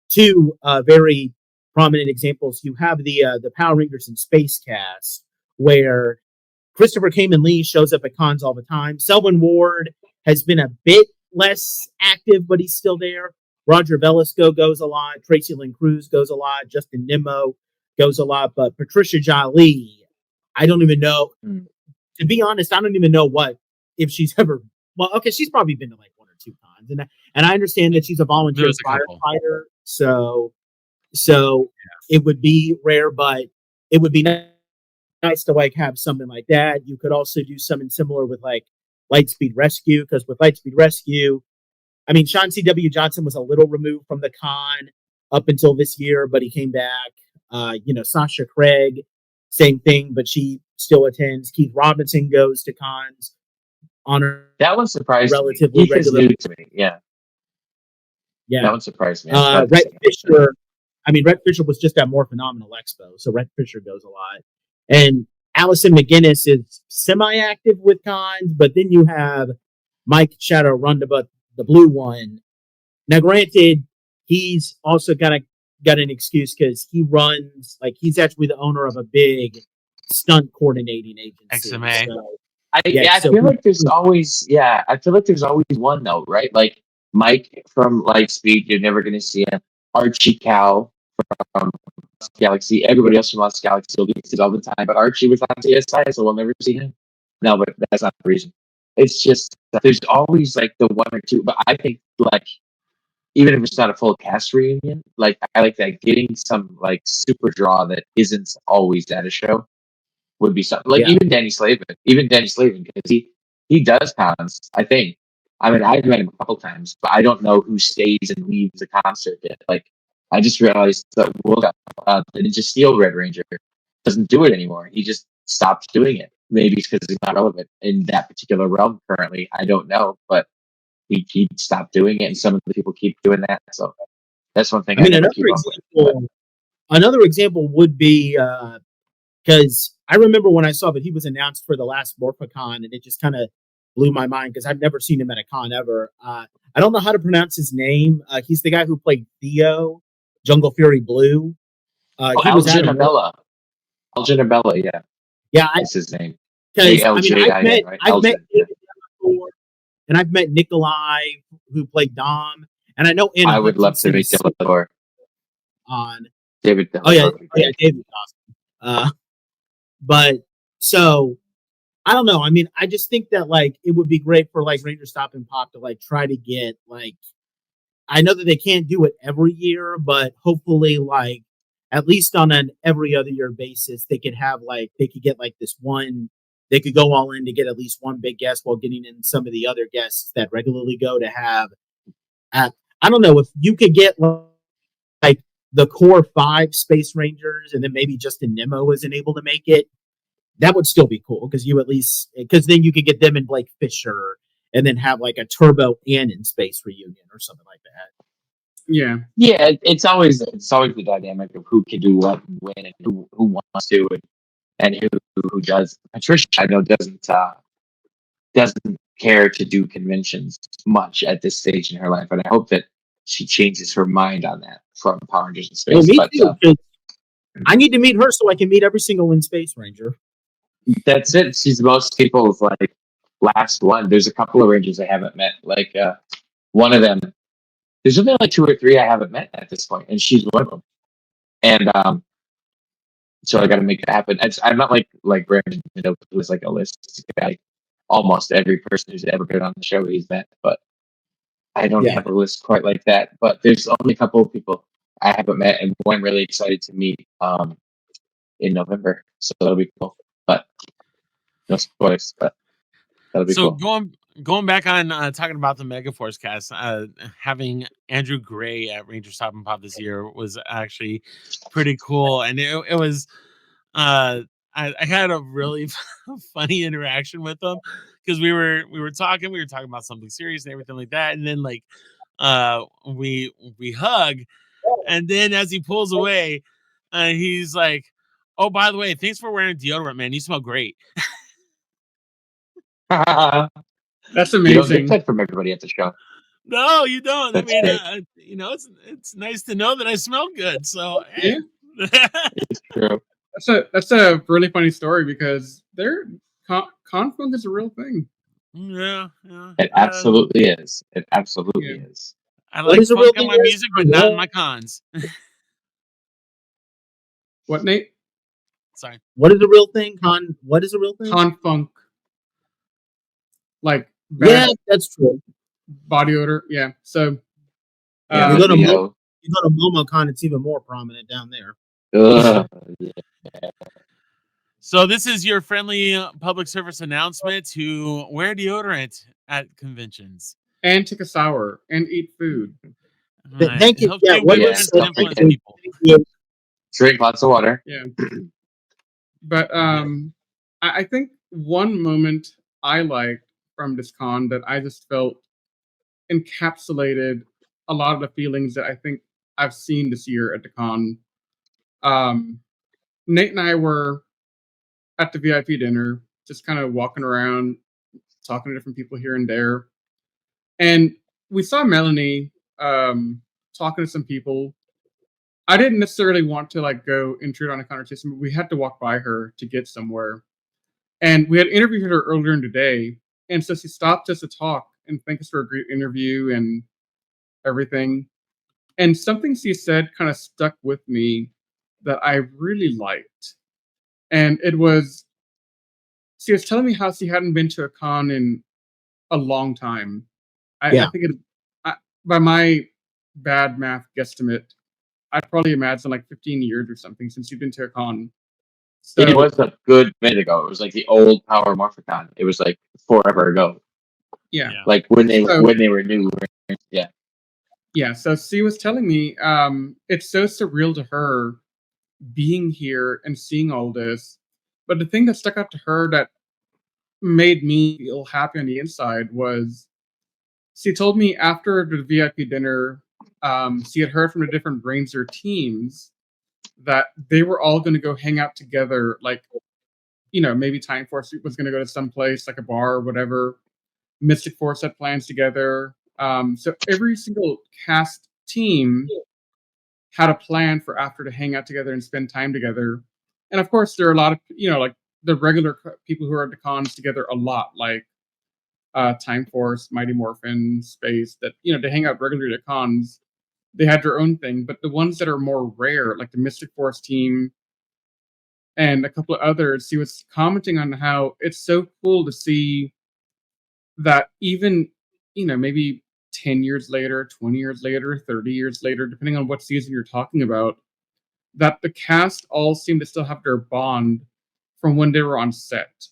two very prominent examples, you have the Power Rangers in Space cast, where Christopher Kamen Lee shows up at cons all the time. Selwyn Ward has been a bit less active, but he's still there. Roger Velasco goes a lot. Tracy Lynn Cruz goes a lot. Justin Nimmo goes a lot. But Patricia Jolie, I don't even know. To be honest, I don't even know if she's ever. Well, okay, she's probably been to 1 or 2 cons, and I understand that she's a volunteer firefighter, so it would be rare, but it would be nice to have something like that. You could also do something similar with Lightspeed Rescue, because with Lightspeed Rescue, Sean C.W. Johnson was a little removed from the con up until this year, but he came back. Sasha Craig, same thing, but she still attends. Keith Robinson goes to cons on her. That one surprised relatively me. regular. New to me. Yeah. That one surprised me. Rhett Fisher. Rhett Fisher was just at More Phenomenal Expo, so Rhett Fisher goes a lot. And Allison McGinnis is semi-active with cons, but then you have Mike Shadow Rundabout, the blue one. Now, granted, he's also got an excuse because he runs, he's actually the owner of a big stunt coordinating agency. XMA. So, I feel like there's always one though, right? Like Mike from Lightspeed, you're never going to see him. Archie Cow from Lost Galaxy. Everybody else from Lost Galaxy will be visited all the time, but Archie was on CSI, so we'll never see him. No, but that's not the reason. It's just that there's always like the one or two, but I think like even if it's not a full cast reunion, like I like that getting some like super draw that isn't always at a show would be something. Like even Danny Slavin, because he does cons, I think. I mean, I've met him a couple times, but I don't know who stays and leaves a concert yet. Like, I just realized that the Ninja Steel Red Ranger doesn't do it anymore. He just stopped doing it. Maybe it's because he's not relevant in that particular realm currently. I don't know, but he stopped doing it, and some of the people keep doing that. So that's one thing. I mean, another example would be because I remember when I saw that he was announced for the last Morphicon, and it just kind of blew my mind because I've never seen him at a con ever. I don't know how to pronounce his name. He's the guy who played Theo, Jungle Fury Blue. He was Alginabella. Alginabella, yeah. Yeah, that's his name. Because I mean, I've met David before, and I've met Nikolai, who played Dom, and I know Anna I would love to meet Delator. On David. Oh yeah, David awesome. But so I don't know. I mean, I just think that like it would be great for like Rangerstop and Pop to like try to get like. I know that they can't do it every year, but hopefully, like at least on an every other year basis, they could get like this one. They could go all in to get at least one big guest while getting in some of the other guests that regularly go to have. I don't know if you could get like the core 5 Space Rangers and then maybe Justin Nimmo isn't able to make it. That would still be cool because then you could get them and Blake Fisher and then have like a Turbo and in Space reunion or something like that. Yeah, it's always the dynamic of who can do what and when and who wants to and who does. Patricia, I know, doesn't care to do conventions much at this stage in her life, and I hope that she changes her mind on that from Power Rangers in Space. Well, me too, I need to meet her so I can meet every single in Space Ranger. That's it. She's most people's like last one. There's a couple of Rangers I haven't met. Like one of them. There's only like 2 or 3 I haven't met at this point, and she's one of them. And so I got to make it happen. I'm not like Brandon, who was like a list guy. Almost every person who's ever been on the show he's met, but I don't have a list quite like that. But there's only a couple of people I haven't met, and one I'm really excited to meet in November. So that'll be cool. But no spoilers. But that'll be cool. So going back on talking about the Megaforce cast, having Andrew Gray at Rangerstop and Pop this year was actually pretty cool, and it was. I had a really funny interaction with him because we were talking about something serious and everything like that, and then like we hug, and then as he pulls away, he's like, "Oh, by the way, thanks for wearing deodorant, man. You smell great." That's amazing. You don't get that from everybody at the show. No, you don't. That's it's nice to know that I smell good. So yeah, it's true. That's a really funny story because confunk is a real thing. Yeah. It absolutely is. It absolutely is. I like funk in my music, but not in my cons. What, Nate? Sorry. What is a real thing? What is a real thing? Confunk. Like that's true. Body odor, yeah. So you go to MomoCon, it's even more prominent down there. Yeah. So this is your friendly public service announcement to wear deodorant at conventions and take a shower and eat food. Thank you. Yeah, drink lots of water. Yeah. But I think one moment I liked from this con that I just felt encapsulated a lot of the feelings that I think I've seen this year at the con. Nate and I were at the VIP dinner, just kind of walking around, talking to different people here and there. And we saw Melanie talking to some people. I didn't necessarily want to like go intrude on a conversation, but we had to walk by her to get somewhere. And we had interviewed her earlier in the day. And so she stopped us to talk and thank us for a great interview and everything. And something she said kind of stuck with me that I really liked. And it was, she was telling me how she hadn't been to a con in a long time. I think by my bad math guesstimate, I'd probably imagine like 15 years or something since you've been to a con. It So was a good minute ago. It was like the old Power Morphicon. It was like forever ago. yeah. Like when they So- were new. Yeah. Yeah, so she was telling me it's so surreal to her being here and seeing all this. But the thing that stuck out to her that made me feel happy on the inside was she told me after the VIP dinner, she had heard from the different Ranger teams that they were all going to go hang out together. Like, maybe Time Force was going to go to some place like a bar or whatever. Mystic Force had plans together. So every single cast team had a plan for after to hang out together and spend time together. And of course, there are a lot of, like the regular people who are at the cons together a lot, like Time Force, Mighty Morphin, Space, that, they hang out regularly at cons. They had their own thing, but the ones that are more rare, like the Mystic Force team and a couple of others, he was commenting on how it's so cool to see that even, maybe 10 years later, 20 years later, 30 years later, depending on what season you're talking about, that the cast all seem to still have their bond from when they were on set.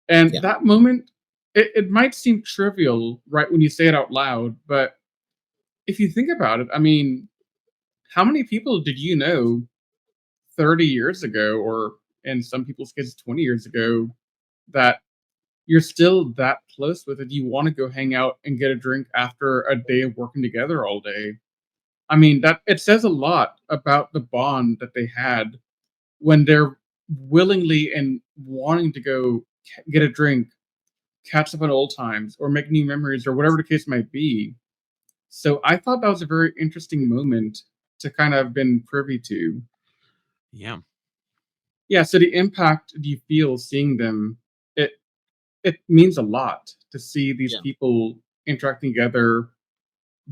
And that moment, it might seem trivial, right, when you say it out loud, but if you think about it, I mean, how many people did you know 30 years ago, or in some people's cases 20 years ago, that you're still that close with it? You want to go hang out and get a drink after a day of working together all day. I mean, that it says a lot about the bond that they had when they're willingly and wanting to go get a drink, catch up on old times, or make new memories, or whatever the case might be. So I thought that was a very interesting moment to kind of have been privy to. Yeah. Yeah, so the impact do you feel seeing them, it means a lot to see these people interacting together,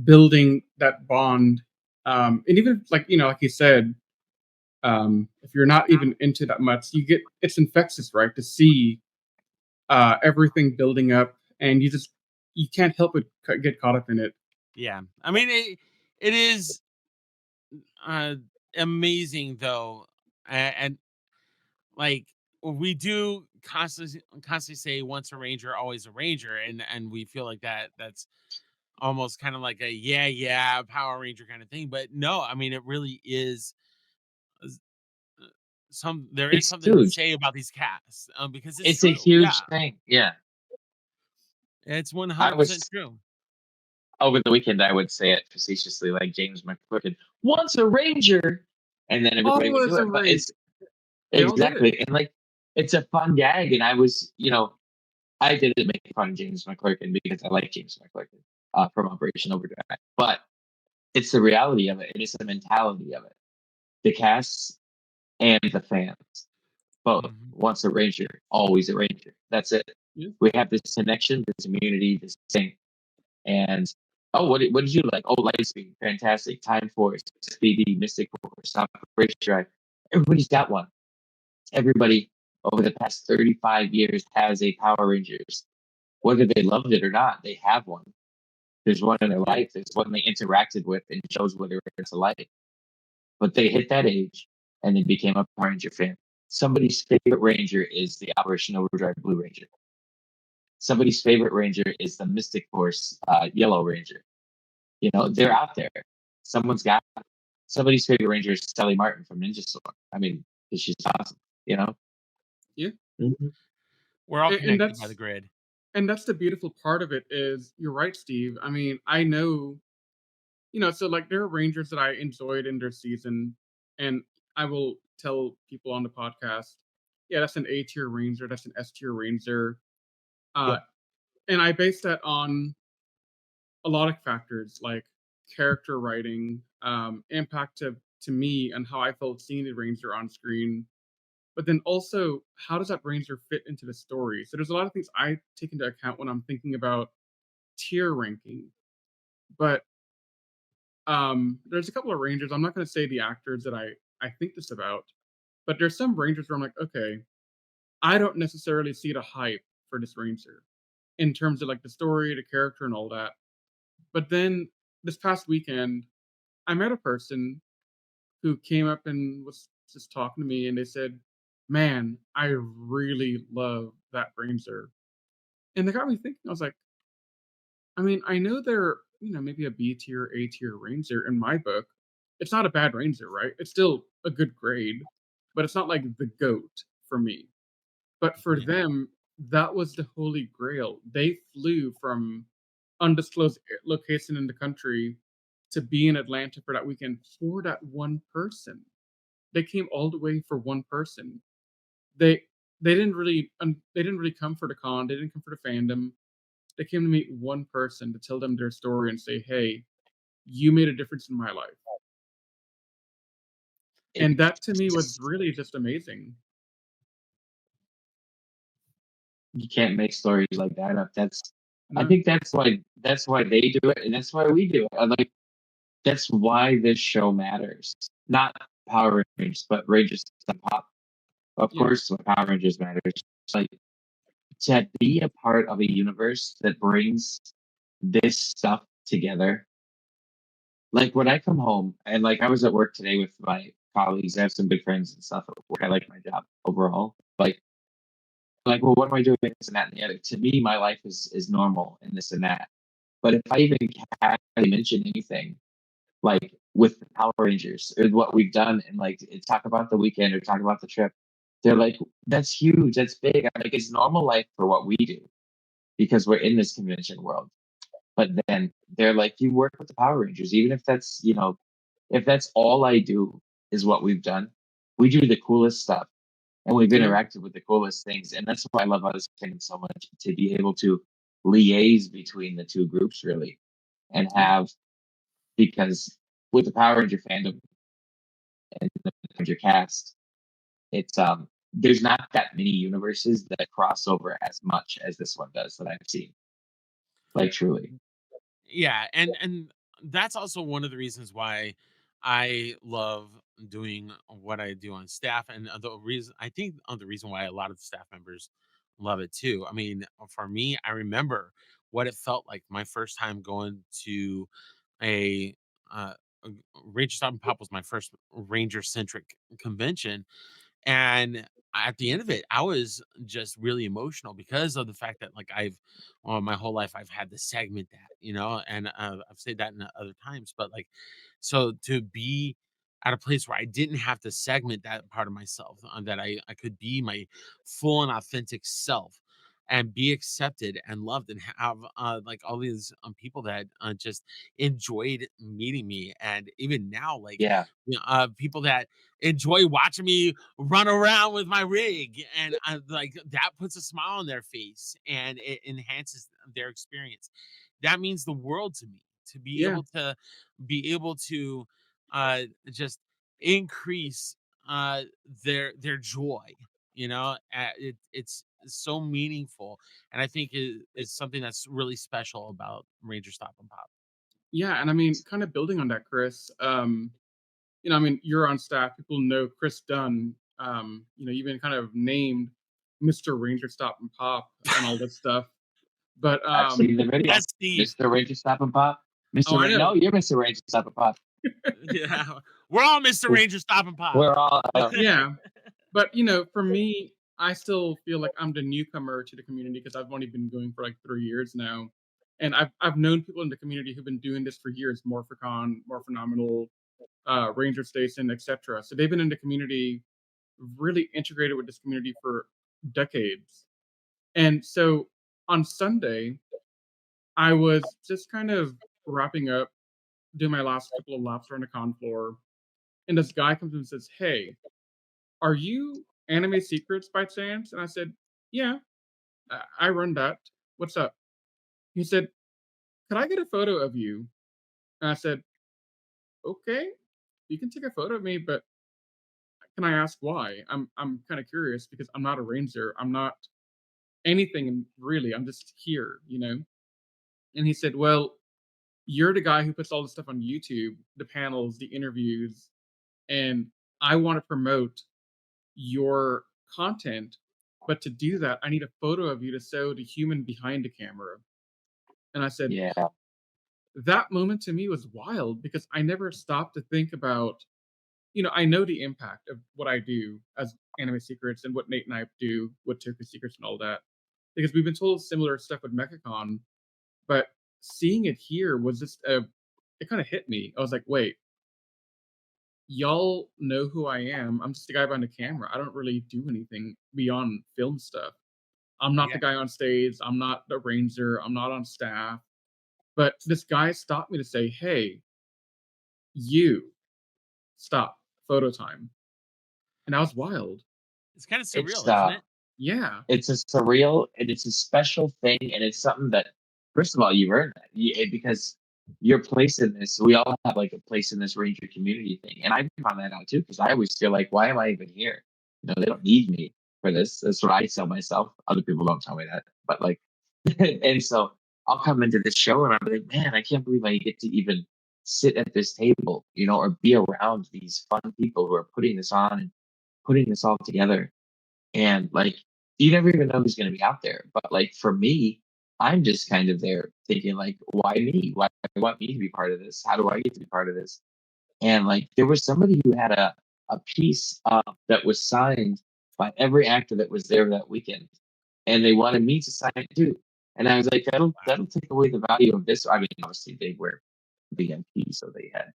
building that bond. And even like, like you said, if you're not even into that much, it's infectious, right? To see everything building up, and you can't help but get caught up in it. Yeah. I mean, it is amazing though. And like we do constantly say once a ranger, always a ranger. And we feel like that's almost kind of like a Power Ranger kind of thing. But no, I mean, it really is there is It's something to huge. say about these casts because It's true. a huge thing. Yeah. It's 100% true. Over the weekend, I would say it facetiously, like James McQuicken, once a Ranger, and then everybody would do it. But it's exactly, and like it's a fun gag. And I was, I didn't make fun of James McQuicken because I like James McQuicken from Operation Overdrive, but it's the reality of it. It is the mentality of it. The casts and the fans, both. Once a Ranger, always a Ranger. That's it. Yeah. We have this connection, this immunity, this thing. And what did you like? Oh, Lightspeed, fantastic. Time Force, Speedy, Mystic Force, Operation Drive. Everybody's got one. Everybody over the past 35 years has a Power Rangers. Whether they loved it or not, they have one. There's one in their life. There's one they interacted with and chose whether it's a life. But they hit that age and they became a Power Ranger fan. Somebody's favorite Ranger is the Operation Overdrive Blue Ranger. Somebody's favorite Ranger is the Mystic Force Yellow Ranger. They're out there. Somebody's favorite Ranger is Sally Martin from Ninja Storm. I mean, she's awesome. Yeah. Mm-hmm. We're all connected by the grid. And that's the beautiful part of it is, you're right, Steve. I mean, I know, so like there are Rangers that I enjoyed in their season, and I will tell people on the podcast, yeah, that's an A tier Ranger, that's an S tier Ranger. And I base that on a lot of factors like character writing, impact to me and how I felt seeing the Ranger on screen, but then also how does that Ranger fit into the story? So there's a lot of things I take into account when I'm thinking about tier ranking. But There's a couple of Rangers. I'm not going to say the actors that I think this about, but there's some Rangers where I'm like, okay, I don't necessarily see the hype for this Ranger in terms of like the story, the character, and all that. But then this past weekend, I met a person who came up and was just talking to me, and they said, "Man, I really love that Ranger," and they got me thinking. I was like, I mean, I know they're maybe a B tier, A tier Ranger in my book. It's not a bad Ranger, right? It's still a good grade, but it's not like the goat for me. But for Yeah. them, that was the holy grail. They flew from undisclosed location in the country to be in Atlanta for that weekend for that one person. They came all the way for one person. They they didn't really come for the con. They didn't come for the fandom. They came to meet one person to tell them their story and say, "Hey, you made a difference in my life." And that to me was It's, really just amazing. you can't make stories like that up. I No, think that's why they do it, and that's why we do it. Like that's why this show matters. Not Power Rangers, but Rangers and Pop. Of yeah, course, what Power Rangers matters. Like to be a part of a universe that brings this stuff together. Like when I come home and like I was at work today with my colleagues, I have some good friends and stuff at work. I like my job overall. Like, well, what am I doing? This and that and the other. To me, my life is normal and this and that. But if I even casually mention anything, like with the Power Rangers or what we've done, and like talk about the weekend or talk about the trip, they're like, "That's huge. That's big." I'm like, it's normal life for what we do because we're in this convention world. But then they're like, "You work with the Power Rangers, even if that's if that's all I do is what we've done. We do the coolest stuff." And we've yeah, interacted with the coolest things. And that's why I love this thing so much to be able to liaise between the two groups really and yeah, have because with the Power Ranger fandom and the Ranger cast, it's there's not that many universes that cross over as much as this one does that I've seen. Like truly. Yeah, and that's also one of the reasons why I love doing what I do on staff, and the reason I think the reason why a lot of the staff members love it too. I mean, for me, I remember what it felt like my first time going to a uh, a Ranger Stop and Pop was my first Ranger centric convention, and at the end of it, I was just really emotional because of the fact that like my whole life I've had to segment that, and I've said that in other times, but like, so to be at a place where I didn't have to segment that part of myself, that I could be my full and authentic self and be accepted and loved and have like all these people that just enjoyed meeting me, and even now like Yeah. people that enjoy watching me run around with my rig, and like that puts a smile on their face and it enhances their experience. That means the world to me, to yeah, be able to just increase their joy, it's so meaningful, and I think is something that's really special about Ranger Stop and Pop. yeah. And I mean, kind of building on that, Chris. I mean, you're on staff. People know Chris Dunn. You've been kind of named Mr. Ranger Stop and Pop and all this stuff. But I've seen the video. That's Steve. Mr. Ranger Stop and Pop. oh, I No, know. you're Mr. Ranger Stop and Pop. Yeah, we're all Mr. Ranger Stop and Pop. We're all Yeah, but for me, I still feel like I'm the newcomer to the community because I've only been going for like 3 years now, and I've known people in the community who've been doing this for years. Morphicon, More Phenomenal, Ranger Station, etc. So they've been in the community, really integrated with this community for decades. And so on Sunday, I was just kind of wrapping up, doing my last couple of laps around the con floor, and this guy comes and says, "Hey, are you Anime Secrets by chance?" And I said, "Yeah, I run that. What's up?" He said, "Could I get a photo of you?" And I said, "Okay, you can take a photo of me, but can I ask why? I'm kind of curious because I'm not a ranger. I'm not anything really. I'm just here." And he said, "Well, you're the guy who puts all the stuff on YouTube, the panels, the interviews, and I want to promote your content. But to do that, I need a photo of you to show the human behind the camera. And I said, Yeah. that moment to me was wild because I never stopped to think about, I know the impact of what I do as Anime Secrets and what Nate and I do with Toku Secrets and all that. Because we've been told similar stuff with MechaCon, but seeing it here was just it kind of hit me. I was like, wait, y'all know who I am. I'm just the guy behind the camera. I don't really do anything beyond film stuff. I'm not the guy on stage. I'm not the ranger. I'm not on staff. But this guy stopped me to say, hey, you stop photo time. And that was wild. It's kind of surreal, isn't it? Yeah. It's a surreal and it's a special thing. And it's something that, first of all, you earned that because your place in this, we all have like a place in this Ranger community thing. And I found that out too, because I always feel like, why am I even here? They don't need me for this. That's what I tell myself. Other people don't tell me that. But like, and so I'll come into this show and I'm like, man, I can't believe I get to even sit at this table, or be around these fun people who are putting this on and putting this all together. And like, you never even know who's going to be out there. But like, for me, I'm just kind of there thinking like, why me? Why do you want me to be part of this? How do I get to be part of this? And like, there was somebody who had a piece that was signed by every actor that was there that weekend. And they wanted me to sign it too. And I was like, that'll take away the value of this. I mean, obviously they were VMP, so it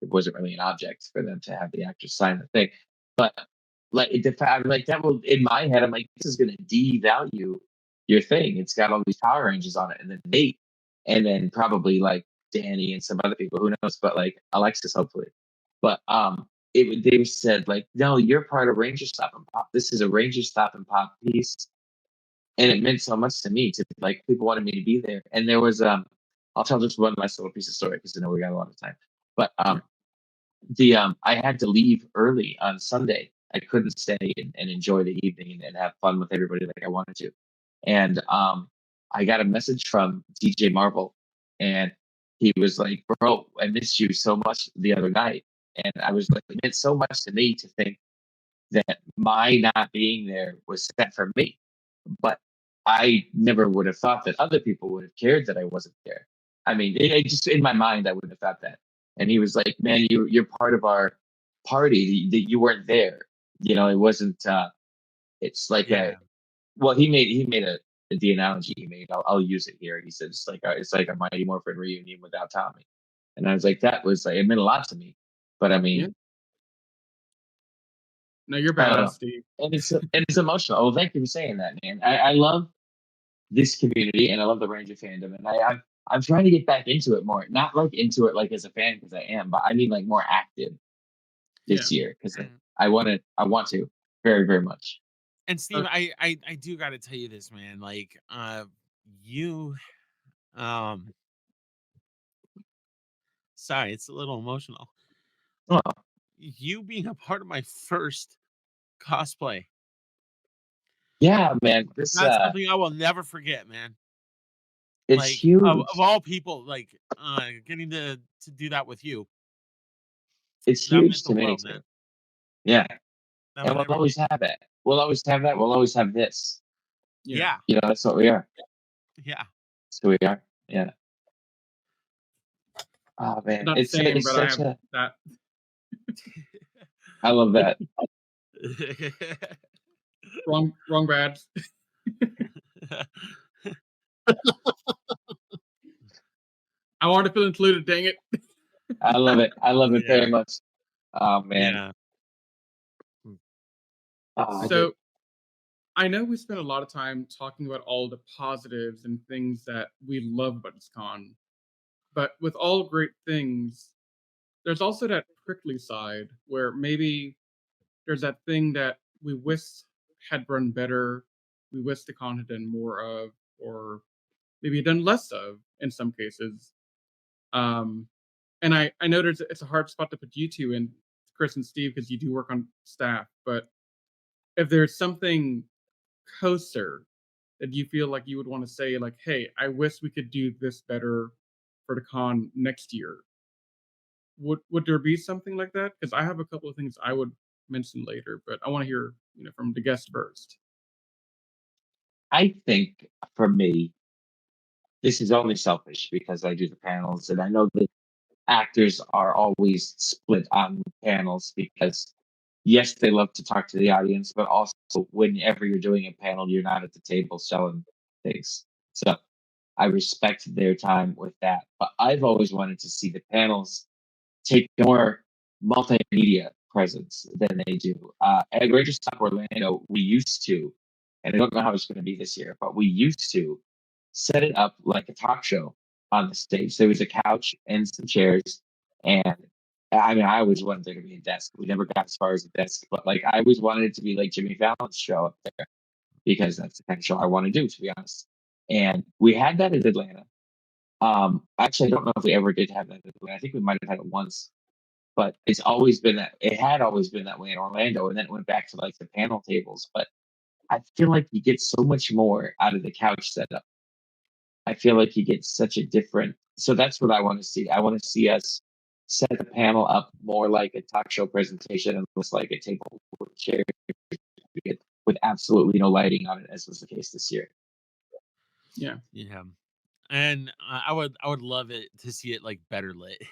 wasn't really an object for them to have the actors sign the thing. But like I'm like, that will, in my head, I'm like, this is gonna devalue your thing. It's got all these Power Rangers on it, and then Nate, and then probably like Danny and some other people, who knows, but like Alexis, hopefully. But they said like, no, you're part of Rangerstop and Pop. This is a Rangerstop and Pop piece. And it meant so much to me, to like, people wanted me to be there. And there was I'll tell just one last little piece of story because I know we got a lot of time. But I had to leave early on Sunday. I couldn't stay and enjoy the evening and have fun with everybody like I wanted to. And I got a message from DJ Marvel, and he was like, bro, I missed you so much the other night. And I was like, it meant so much to me to think that my not being there was set for me. But I never would have thought that other people would have cared that I wasn't there. I mean, it just, in my mind, I wouldn't have thought that. And he was like, man, you're part of our party, that you weren't there. It wasn't, it's like he made the analogy he made. I'll use it here. He said, it's like a Mighty Morphin reunion without Tommy. And I was like, that was like, it meant a lot to me. But I mean, no, you're badass, Steve. And it's emotional. Oh, thank you for saying that, man. I love this community and I love the Ranger fandom, and I'm trying to get back into it more. Not like into it like as a fan, because I am, but I mean like more active this year, because I want to very, very much. And Steve, I do got to tell you this, man. Like, you, sorry, it's a little emotional. Oh. You being a part of my first cosplay. Yeah, man. That's something I will never forget, man. It's like, huge. Of all people, like, getting to do that with you. It's huge to me, too. Yeah. And we'll always have that. We'll always have that. We'll always have this. Yeah. That's what we are. Yeah. That's who we are. Yeah. Oh, man. Not It's saying, but such I have that. I love that. Wrong badge. I want to feel included, dang it. I love it. I love it very much. Oh, man. Yeah. So I know we spent a lot of time talking about all the positives and things that we love about this con, but with all great things, there's also that prickly side where maybe there's that thing that we wish had run better, we wish the con had done more of, or maybe done less of in some cases. And I know it's a hard spot to put you two in, Chris and Steve, because you do work on staff, but if there's something closer that you feel like you would want to say, like, hey, I wish we could do this better for the con next year. Would there be something like that? Because I have a couple of things I would mention later, but I want to hear from the guest first. I think for me, this is only selfish because I do the panels, and I know that actors are always split on panels because yes, they love to talk to the audience, but also whenever you're doing a panel, you're not at the table selling things. So I respect their time with that. But I've always wanted to see the panels take more multimedia presence than they do. At Rangerstop Orlando, we used to, and I don't know how it's going to be this year, but we used to set it up like a talk show on the stage. There was a couch and some chairs, and I mean, I always wanted there to be a desk. We never got as far as a desk, but like I always wanted it to be like Jimmy Fallon's show up there because that's the kind of show I want to do, to be honest. And we had that in Atlanta. Actually, I don't know if we ever did have that in Atlanta. I think we might have had it once, but it's always been that. It had always been that way in Orlando, and then it went back to like the panel tables. But I feel like you get so much more out of the couch setup. I feel like you get such a different. So that's what I want to see. I want to see us set the panel up more like a talk show presentation and less like a table with chairs with absolutely no lighting on it, as was the case this year. Yeah. And I would love it to see it like better lit.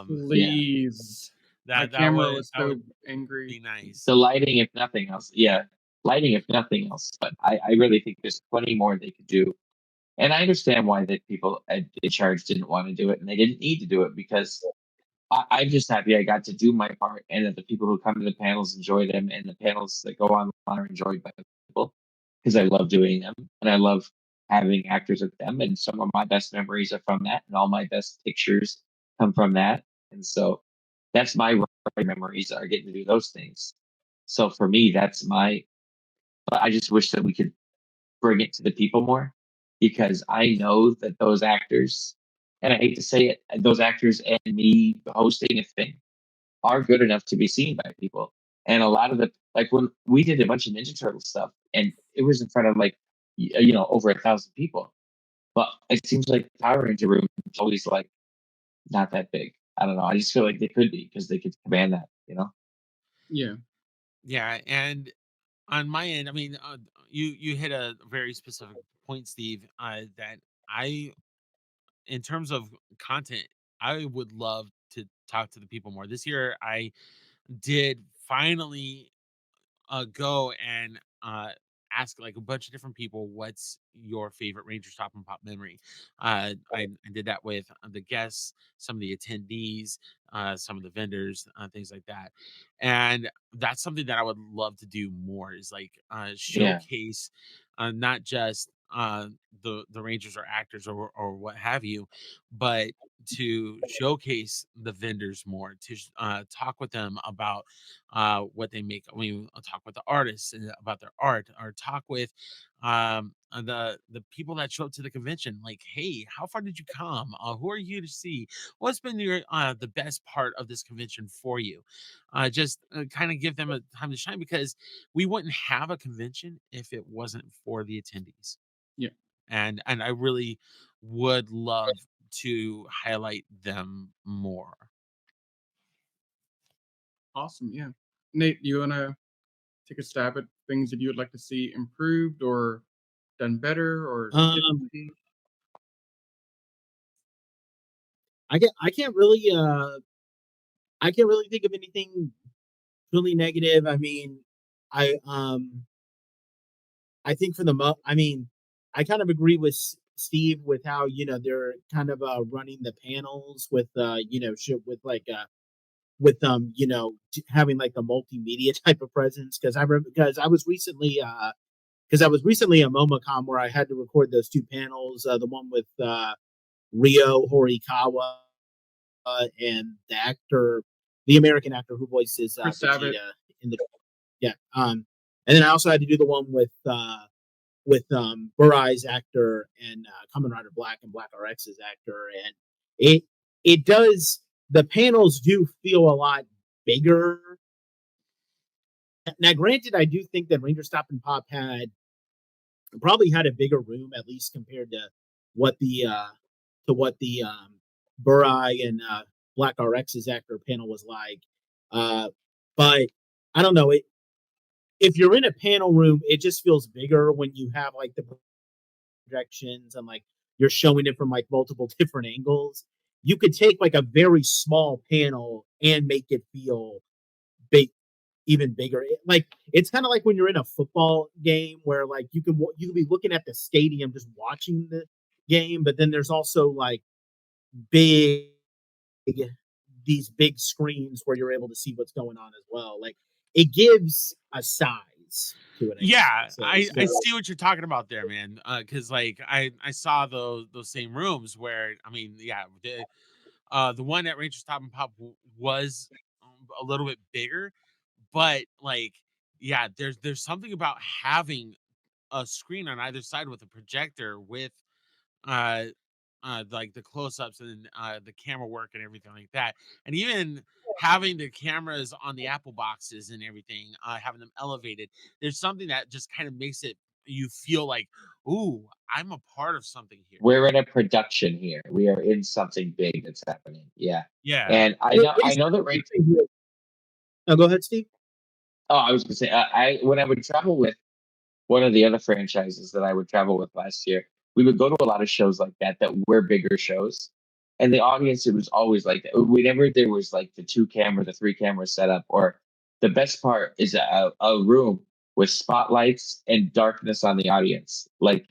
Please. That My camera would, was that so would angry. be nice. The lighting, if nothing else. Yeah, lighting, if nothing else. But I really think there's plenty more they could do. And I understand why the people in charge didn't want to do it, and they didn't need to do it because I'm just happy I got to do my part, and that the people who come to the panels enjoy them, and the panels that go on are enjoyed by people because I love doing them, and I love having actors with them. And some of my best memories are from that, and all my best pictures come from that. And so that's my memories are getting to do those things. So for me, that's my. But I just wish that we could bring it to the people more because I know that those actors, and I hate to say it, those actors and me hosting a thing are good enough to be seen by people. And a lot of the, like when we did a bunch of Ninja Turtle stuff and it was in front of like, over 1,000 people. But it seems like the Power Ranger room is always like not that big. I don't know. I just feel like they could be because they could command that. Yeah. Yeah, and on my end, I mean, you hit a very specific point, Steve. That I, in terms of content, I would love to talk to the people more. This year, I did finally go and ask like a bunch of different people what's your favorite Rangerstop and Pop memory. I did that with the guests, some of the attendees, some of the vendors, things like that. And that's something that I would love to do more is like Yeah. showcase not just the Rangers or actors or what have you, but to showcase the vendors more, to talk with them about what they make. I mean, I'll talk with the artists about their art, or talk with the people that show up to the convention. Like, hey, how far did you come? Who are you to see? What's been your the best part of this convention for you? Just kind of give them a time to shine because we wouldn't have a convention if it wasn't for the attendees. Yeah. And I really would love to highlight them more. Awesome. Yeah. Nate, do you want to take a stab at things that you would like to see improved or done better or differently? I can't really think of anything really negative. I mean, I I think for the I mean, I kind of agree with Steve with how they're kind of running the panels with with like with having like the multimedia type of presence because I remember because I was recently at MomoCon where I had to record those two panels, the one with Ryo Horikawa and the American actor who voices Vegeta in the and then I also had to do the one with Burai's actor and Kamen Rider Black and Black RX's actor, and it does the panels do feel a lot bigger. Now, granted, I do think that Rangerstop and Pop probably had a bigger room, at least compared to what the to what the Burai and Black RX's actor panel was like. But I don't know. If you're in a panel room, it just feels bigger when you have like the projections and like you're showing it from like multiple different angles. You could take like a very small panel and make it feel big, even bigger. Like it's kind of like when you're in a football game where like you can be looking at the stadium just watching the game, but then there's also like big these big screens where you're able to see what's going on as well. Like it gives a size to it. Yeah, I see what you're talking about there, man. Because like I saw those same rooms where I mean, yeah, the one at Rangerstop and Pop was a little bit bigger, but like yeah, there's something about having a screen on either side with a projector with uh like the close-ups and the camera work and everything like that, and even having the cameras on the Apple boxes and everything, having them elevated, there's something that just kind of makes it you feel like, ooh, I'm a part of something here. We're in a production here. We are in something big that's happening. Yeah. Yeah. And I know that No, go ahead, Steve. Oh, I was gonna say when I would travel with one of the other franchises that I would travel with last year, we would go to a lot of shows like that were bigger shows. And the audience, it was always like that. Whenever there was like the 2 camera, the 3 camera setup, or the best part is a room with spotlights and darkness on the audience. Like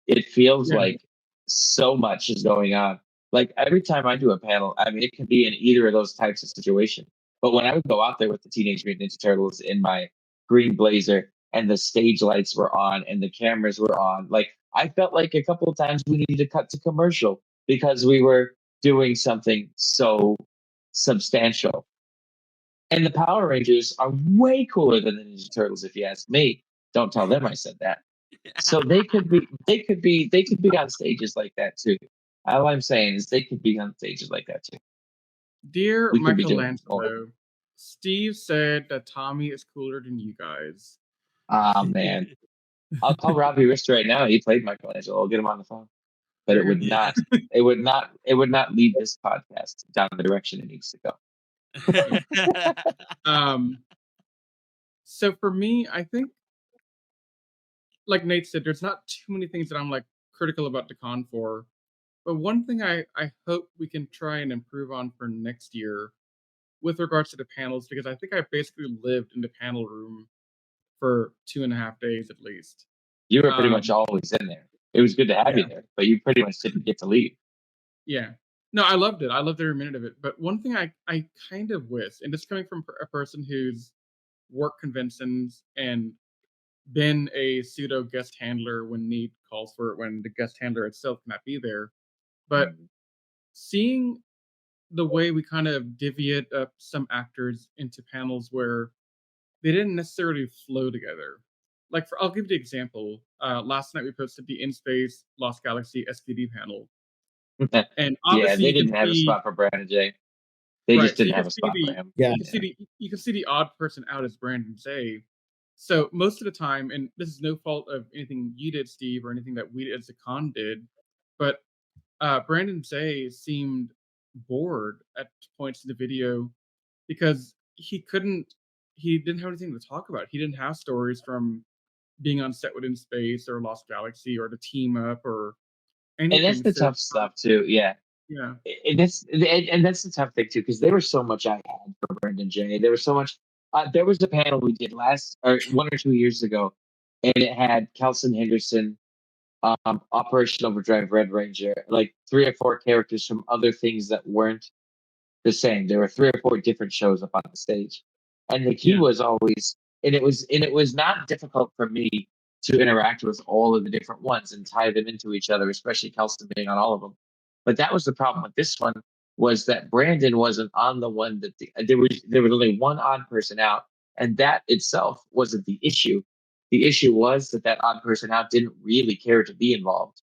it feels like so much is going on. Like every time I do a panel, I mean, it can be in either of those types of situations. But when I would go out there with the Teenage Mutant Ninja Turtles in my green blazer and the stage lights were on and the cameras were on, like I felt like a couple of times we needed to cut to commercial because we were doing something so substantial. And the Power Rangers are way cooler than the Ninja Turtles, if you ask me. Don't tell them I said that. So they could be on stages like that too. All I'm saying is they could be on stages like that too. Dear Michelangelo, Steve said that Tommy is cooler than you guys. Ah, man. I'll call Robbie Rist right now. He played Michelangelo. I'll get him on the phone. But it would not lead this podcast down the direction it needs to go. So for me, I think, like Nate said, there's not too many things that I'm like critical about the con for. But one thing I hope we can try and improve on for next year with regards to the panels, because I think I basically lived in the panel room for 2.5 days at least. You were pretty much always in there. It was good to have you there, but you pretty much didn't get to leave. Yeah. No, I loved it. I loved every minute of it. But one thing I kind of wish, and this coming from a person who's worked conventions and been a pseudo guest handler when need calls for it, when the guest handler itself cannot be there. But seeing the way we kind of divvy up some actors into panels where they didn't necessarily flow together. Like I'll give you the example. Last night we posted the In Space Lost Galaxy SPD panel. And obviously they didn't have a spot for Brandon J. They just didn't have a spot for him. Yeah. You can see the odd person out as Brandon J. So most of the time, and this is no fault of anything you did, Steve, or anything that we as a con did, but Brandon J seemed bored at points in the video because he didn't have anything to talk about. He didn't have stories from being on set with In Space or Lost Galaxy or the team up or anything. And that's the tough stuff too. Yeah. Yeah. And that's the tough thing too, because there was so much I had for Brandon J. There was so much. There was a panel we did 1 or 2 years ago, and it had Kelson Henderson, Operation Overdrive Red Ranger, like 3 or 4 characters from other things that weren't the same. There were 3 or 4 different shows up on the stage, and the key was always, and it was not difficult for me to interact with all of the different ones and tie them into each other, especially Kelson being on all of them. But that was the problem with this one, was that Brandon wasn't on the one that there was only one odd person out, and that itself wasn't the issue. The issue was that odd person out didn't really care to be involved,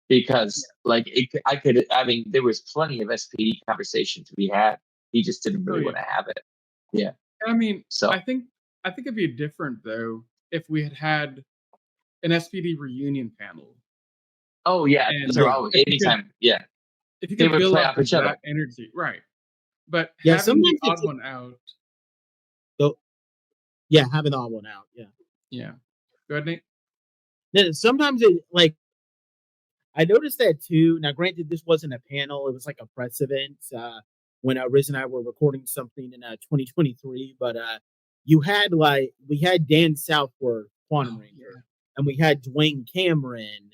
because there was plenty of SPD conversation to be had. He just didn't really want to have it. Yeah. I mean, so I think it'd be different though if we had an SPD reunion panel. Oh yeah, anytime. Yeah. if you They could would build play off off of each other. that energy, right? But Yeah, having the sometimes odd it's one out, so yeah, having the odd one out. Yeah. yeah. Go ahead, Nate. Then sometimes it like I noticed that too. Now, granted, this wasn't a panel; it was like a press event when Riz and I were recording something in 2023. But you had like we had Dan Southworth, Quantum Oh Ranger, yeah, and we had Dwayne Cameron,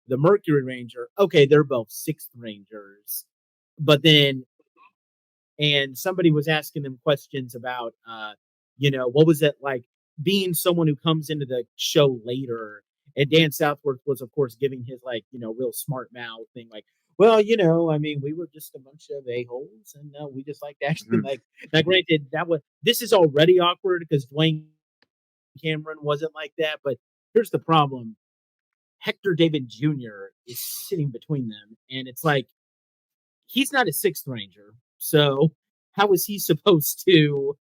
the Mercury Ranger. Okay, they're both Sixth Rangers, but then and somebody was asking them questions about what was it like being someone who comes into the show later, and Dan Southworth was of course giving his like real smart mouth thing like, well, I mean, we were just a bunch of a-holes and we just like acting Mhm. like. Now granted, this is already awkward because Dwayne Cameron wasn't like that, but here's the problem. Hector David Jr. is sitting between them, and it's like he's not a Sixth Ranger, so how is he supposed to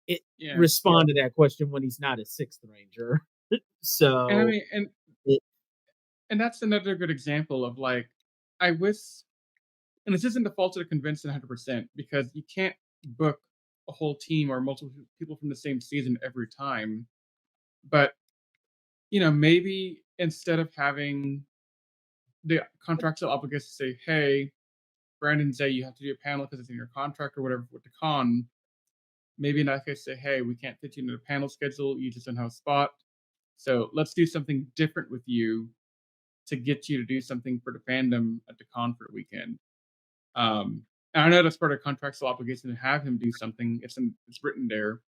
it, yeah. respond to that question when he's not a Sixth Ranger? And I So mean, it, and that's another good example of like, I wish, and this isn't the fault of the convention 100% because you can't book a whole team or multiple people from the same season every time. But maybe instead of having the contractual obligation to say, "Hey, Brandon, say you have to do a panel because it's in your contract or whatever with the con," maybe in that case say, "Hey, we can't fit you into the panel schedule. You just don't have a spot. So let's do something different with you to get you to do something for the fandom at the con for the weekend." And I know that's part of the contractual obligation to have him do something. It's written there,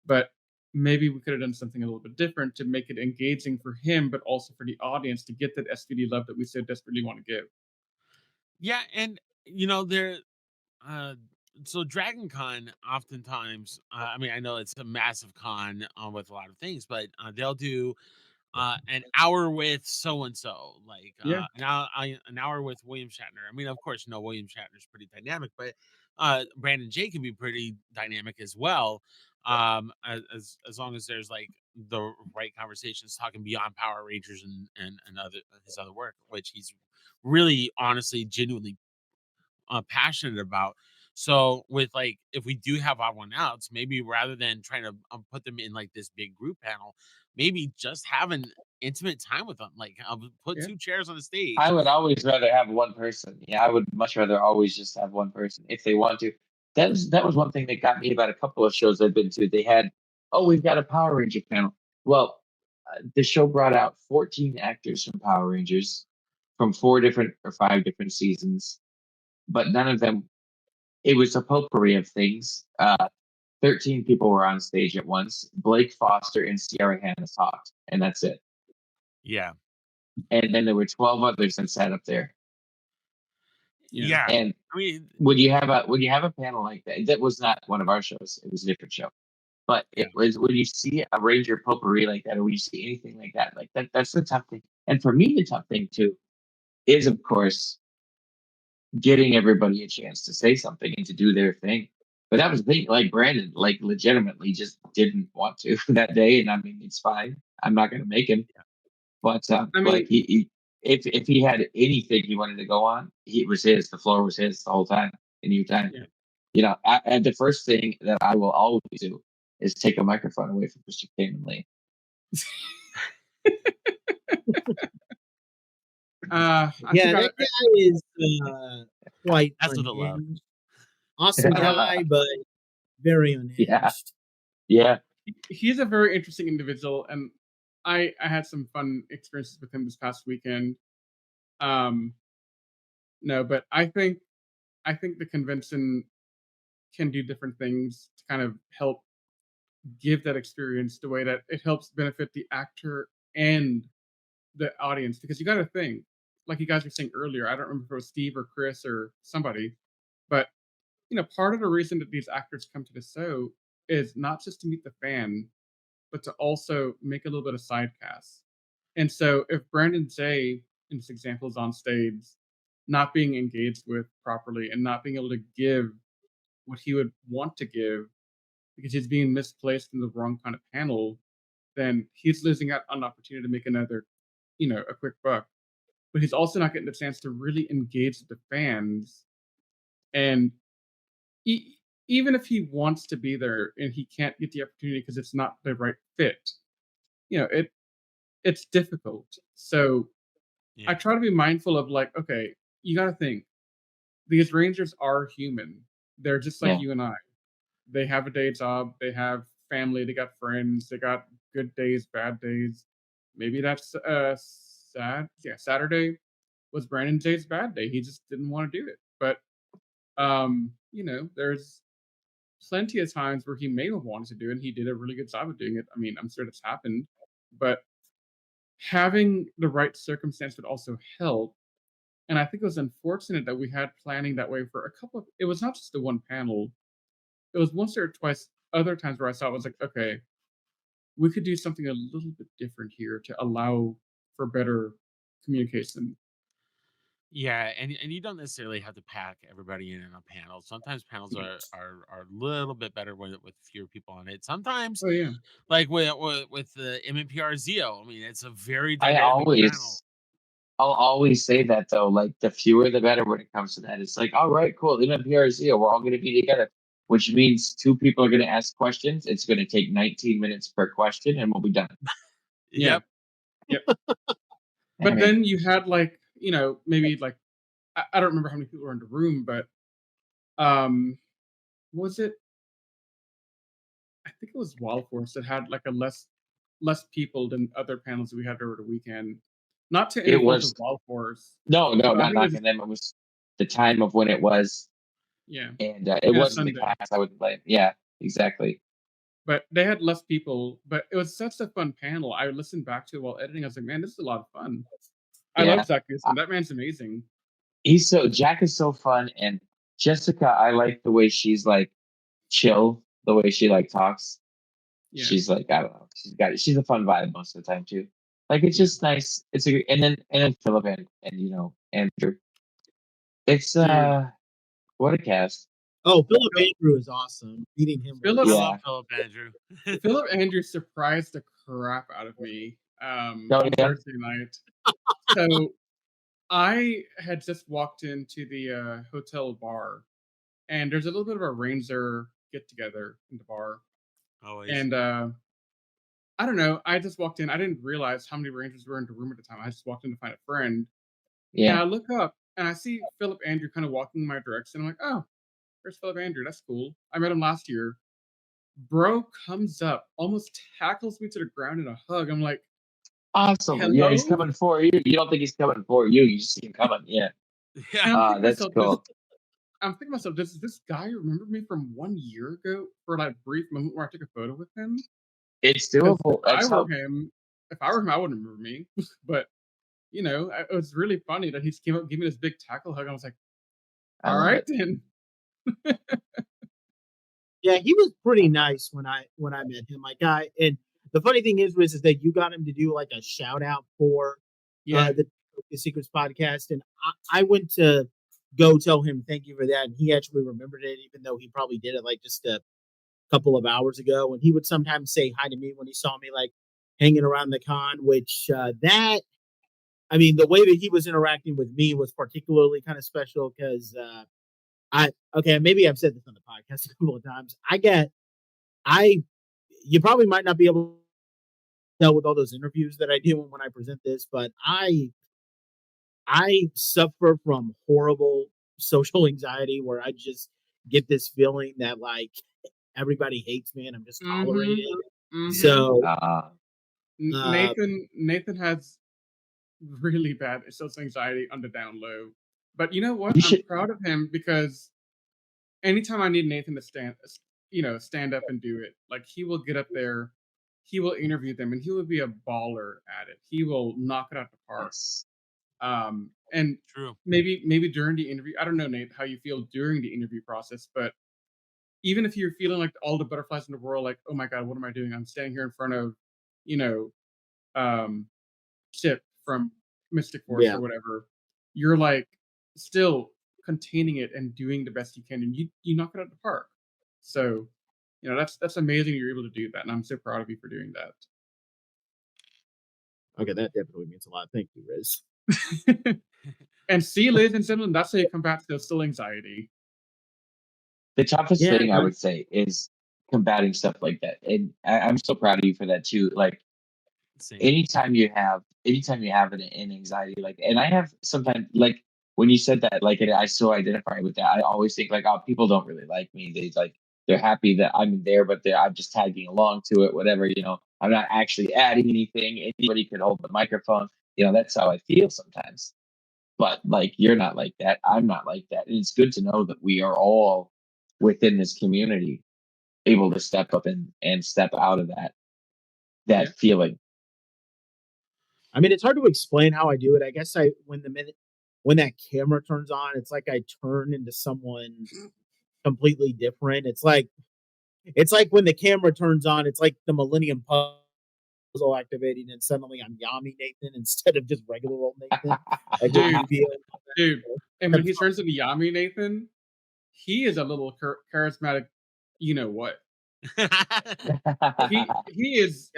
but maybe we could have done something a little bit different to make it engaging for him, but also for the audience to get that SVD love that we so desperately want to give. Yeah, and there uh so Dragon Con oftentimes, I mean, I know it's a massive con with a lot of things, but they'll do an hour with so and so, like Yeah, an hour with William Shatner. I mean, of course, William Shatner's pretty dynamic, but Brandon J can be pretty dynamic as well. As long as there's like the right conversations talking beyond Power Rangers and other his other work, which he's really honestly genuinely passionate about. So with like, if we do have odd one outs, maybe rather than trying to put them in like this big group panel, maybe just have an intimate time with them. Like, put yeah. two chairs on the stage. I would always rather have one person. Yeah, I would much rather always just have one person if they want to. That was one thing that got me about a couple of shows I've been to. They had, oh, we've got a Power Ranger panel. Well, the show brought out 14 actors from Power Rangers from 4 different or 5 different seasons, but none of them. It was a potpourri of things. 13 people were on stage at once. Blake Foster and Sierra Hannah talked, and that's it. Yeah, And then there were 12 others that sat up there. Yeah. yeah. And I mean, when you have a panel like that, that was not one of our shows. It was a different show. But yeah, it was when you see a Ranger potpourri like that, or when you see anything like that's the tough thing. And for me, the tough thing too is, of course, getting everybody a chance to say something and to do their thing. But that was the thing. Like Brandon, like legitimately just didn't want to that day, and I mean it's fine. I'm not going to make him. But I like mean, if he had anything he wanted to go on, it was his. The floor was his the whole time, any time. yeah. And the first thing that I will always do is take a microphone away from Mr. Cayman Lee. I yeah, forgot. that guy is quite that's what I love. unhinged. Awesome guy, but very Yeah, unhinged. yeah. He's a very interesting individual, and I had some fun experiences with him this past weekend. Um, no, but I think the convention can do different things to kind of help give that experience the way that it helps benefit the actor and the audience. Because you got to think, like you guys were saying earlier, I don't remember if it was Steve or Chris or somebody, but part of the reason that these actors come to the show is not just to meet the fan, but to also make a little bit of side casts. And so if Brandon J, in this example, is on stage, not being engaged with properly and not being able to give what he would want to give because he's being misplaced in the wrong kind of panel, then he's losing out on an opportunity to make another, a quick buck. but he's also not getting the chance to really engage with the fans. And even if he wants to be there and he can't get the opportunity because it's not the right fit, it's difficult. So I Yeah. try to be mindful of like, okay, you got to think these Rangers are human. They're just like Yeah. you and I. They have a day job. They have family. They got friends. They got good days, bad days. Maybe that's sad. Yeah, Saturday was Brandon Jay's bad day. He just didn't want to do it. But there's plenty of times where he may have wanted to do it, and he did a really good job of doing it. I mean, I'm sure that's happened, but having the right circumstance would also help. And I think it was unfortunate that we had planning that way for a couple of. It was not just the one panel. It was once or twice other times where I saw it was like, okay, we could do something a little bit different here to allow for better communication. Yeah, and you don't necessarily have to pack everybody in a panel. Sometimes panels are a little bit better with fewer people on it. Sometimes, Oh yeah, like with the MNPR Zio, I mean, it's a very I dynamic panel. I'll always say that though, like the fewer the better when it comes to that. It's like, all right, cool, MPRZ, we're all going to be together, which means two people are going to ask questions. It's going to take 19 minutes per question, and we'll be done. yeah, Yep. yep. I But mean, then you had like maybe like I don't remember how many people were in the room, but was it? I think it was Wild Force that had like a less people than other panels that we had over the weekend. Not to any it fault of was Wild Force, no, but I not think it was knocking them. It was the time of when it was, yeah, and it and a wasn't the Sunday. cast. I wouldn't blame. Yeah, exactly. But they had less people, but it was such a fun panel. I listened back to it while editing. I was like, man, this is a lot of fun. I love Yeah, Zach Gibson. That man's amazing. Jack is so fun, and Jessica, I like the way she's like chill, the way she like talks. Yeah, She's like, I don't know, she's a fun vibe most of the time too. Like it's yeah, just nice. It's a and then Philip and Andrew. It's dude. what a cast. Oh, Philip Phil- Andrew is awesome. Meeting him was Philip I Yeah. love Philip Andrew. Philip Andrews surprised the crap out of me Oh on yeah. Thursday night. So I had just walked into the hotel bar, and there's a little bit of a Ranger get together in the bar, Always. and I don't know. I just walked in. I didn't realize how many Rangers were in the room at the time. I just walked in to find a friend, and Yeah. I look up and I see Philip Andrew kind of walking in my direction. I'm like, oh, there's Philip Andrew. That's cool. I met him last year. Bro comes up, almost tackles me to the ground in a hug. I'm like, Awesome. Yeah, he's hello? coming for you. You don't think he's coming for you. You just see him coming. Yeah. Yeah. And That's cool. I'm thinking to myself, does this guy remember me from 1 year ago for that brief moment where I took a photo with him? It's Because doable. That's how if I were him, I wouldn't remember me. But it was really funny that he just came up, gave me this big tackle hug. I was like, I all love right it. then. Yeah, he was pretty nice when I met him. Like and the funny thing is, Riz, is that you got him to do like a shout out for Yeah. the Toku Secrets podcast, and I went to go tell him thank you for that, and he actually remembered it, even though he probably did it like just a couple of hours ago. And he would sometimes say hi to me when he saw me like hanging around the con, which that I mean, the way that he was interacting with me was particularly kind of special because maybe I've said this on the podcast a couple of times. I you probably might not be able to tell with all those interviews that I do when I present this, but I suffer from horrible social anxiety where I just get this feeling that like everybody hates me and I'm just Mm-hmm. tolerated. Mm-hmm. So uh, Nathan has really bad social anxiety on the down low. But you know what? you I'm should proud of him because anytime I need Nathan to stand up and do it, like he will get up there, he will interview them, and he will be a baller at it. He will knock it out the park. yes. And True. maybe during the interview, I don't know, Nate, how you feel during the interview process, but even if you're feeling like all the butterflies in the world, like, oh my god, what am I doing? I'm standing here in front of, you know, um, Chip from Mystic Force yeah. or whatever. You're like still containing it and doing the best you can, and you knock it out of the park. So, that's amazing. You're able to do that, and I'm so proud of you for doing that. Okay, that definitely means a lot. Thank you, Riz. And see, ladies and gentlemen, that's how you combat social anxiety. The toughest thing I would say is combating stuff like that, and I'm so proud of you for that too. Like anytime you have an anxiety, like, and I have sometimes, like when you said that, like, I so identify with that. I always think like, oh, people don't really like me. They're happy that I'm there, but I'm just tagging along to it, whatever. I'm not actually adding anything. Anybody could hold the microphone. That's how I feel sometimes. But like, you're not like that. I'm not like that. And it's good to know that we are all within this community able to step up and step out of that feeling. I mean, it's hard to explain how I do it. I guess when that camera turns on, it's like I turn into someone completely different. It's like when the camera turns on, it's like the Millennium Puzzle activating, and suddenly I'm Yami Nathan instead of just regular old Nathan. Dude, and when he turns into Yami Nathan, he is a little charismatic. You know what? he is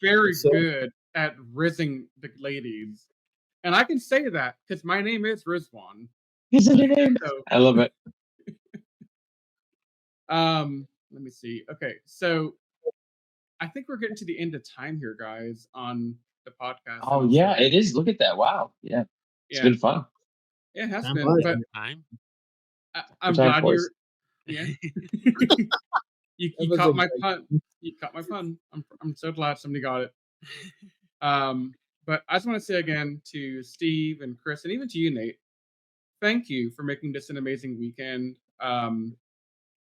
very good at rizzing the ladies, and I can say that because my name is Rizwan. Is it your name? So, I love it. Let me see. Okay, so I think we're getting to the end of time here, guys, on the podcast. Oh yeah, it is. Look at that! Wow, yeah, it's been fun. Yeah, it has been. But I'm glad you're. Yeah. You caught my pun. You caught my pun. I'm so glad somebody got it. But I just want to say again to Steve and Chris, and even to you, Nate, thank you for making this an amazing weekend.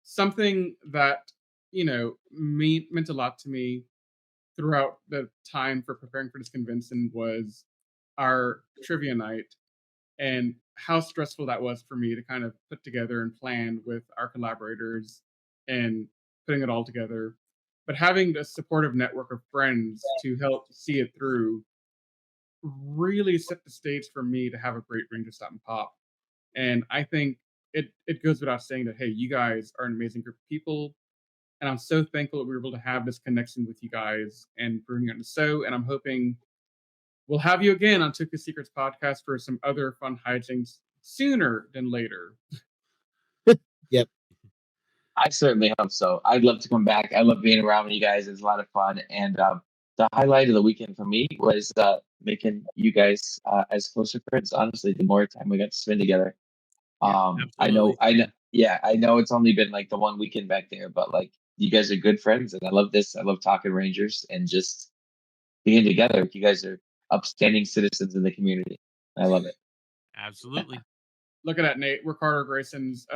Something that meant a lot to me throughout the time for preparing for this convention was our trivia night, and how stressful that was for me to kind of put together and plan with our collaborators and putting it all together. But having the supportive network of friends to help see it through really set the stage for me to have a great Rangerstop and Pop. And I think it goes without saying that, hey, you guys are an amazing group of people. And I'm so thankful that we were able to have this connection with you guys and bring it on the show. And I'm hoping we'll have you again on Toku Secrets podcast for some other fun hijinks sooner than later. Yep. I certainly hope so. I'd love to come back. I love being around with you guys. It's a lot of fun. And the highlight of the weekend for me was making you guys as closer friends. Honestly, the more time we got to spend together. I know. Yeah, I know it's only been like the one weekend back there, but like, you guys are good friends, and I love this. I love talking Rangers and just being together. You guys are upstanding citizens in the community. I love it. Absolutely. Look at that, Nate. We're Carter Grayson's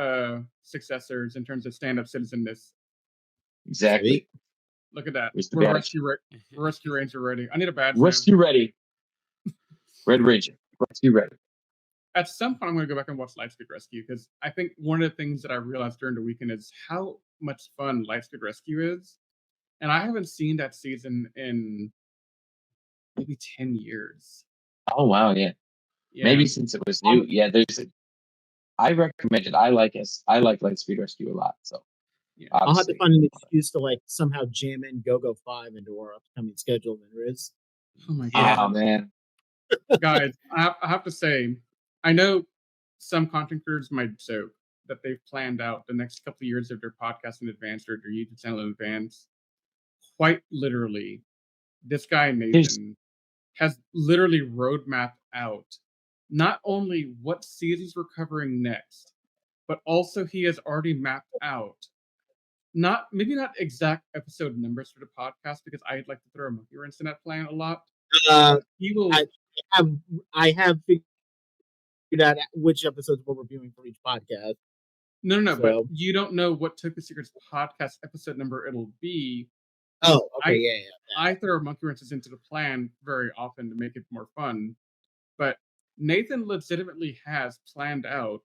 successors in terms of stand-up citizenness. Exactly. Look at that. We're Rescue Ranger ready. I need a badge. Rescue ready. Red Ranger. Rescue ready. At some point, I'm going to go back and watch Lightspeed Rescue, because I think one of the things that I realized during the weekend is how much fun Lightspeed Rescue is. And I haven't seen that season in maybe 10 years. Oh, wow. Yeah. Maybe since it was new. Yeah, I recommend it. I like Lightspeed Rescue a lot. So I'll have to find an excuse to like somehow jam in Go-Go 5 into our upcoming schedule than Riz. Oh my god. Oh man. Guys, I have to say, I know some content creators might joke that they've planned out the next couple of years of their podcast in advance or their YouTube channel in advance. Quite literally, this guy Nathan has literally roadmapped out not only what seasons we're covering next, but also he has already mapped out maybe not exact episode numbers for the podcast, because I'd like to throw a monkey wrench in that plan a lot. He will. I have figured out which episodes we're reviewing for each podcast. No, but you don't know what Toku Secrets podcast episode number it'll be. Oh, okay, yeah. I throw monkey wrenches into the plan very often to make it more fun, but Nathan legitimately has planned out,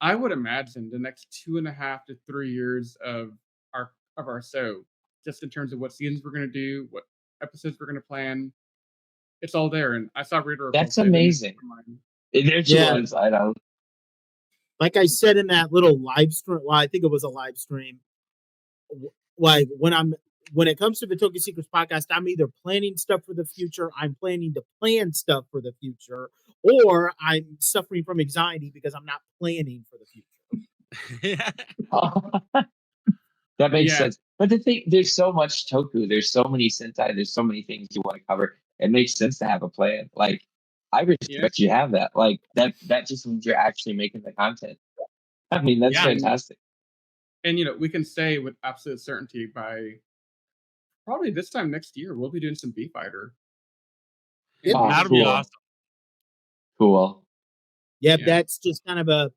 I would imagine, the next 2.5 to 3 years of our show, just in terms of what seasons we're going to do, what episodes we're going to plan. It's all there, and I saw Reader. That's amazing. There's I know. Like I said in that little live stream, well, I think it was a live stream. Like when when it comes to the Toku Secrets podcast, I'm either planning stuff for the future, I'm planning to plan stuff for the future, or I'm suffering from anxiety because I'm not planning for the future. That makes sense. But the thing, there's so much Toku, there's so many Sentai, there's so many things you want to cover. It makes sense to have a plan. Like, I respect you have that. Like, that just means you're actually making the content. I mean, that's fantastic. And, we can say with absolute certainty by probably this time next year, we'll be doing some B-Fighter. That'll be awesome. Cool. Yeah, that's just kind of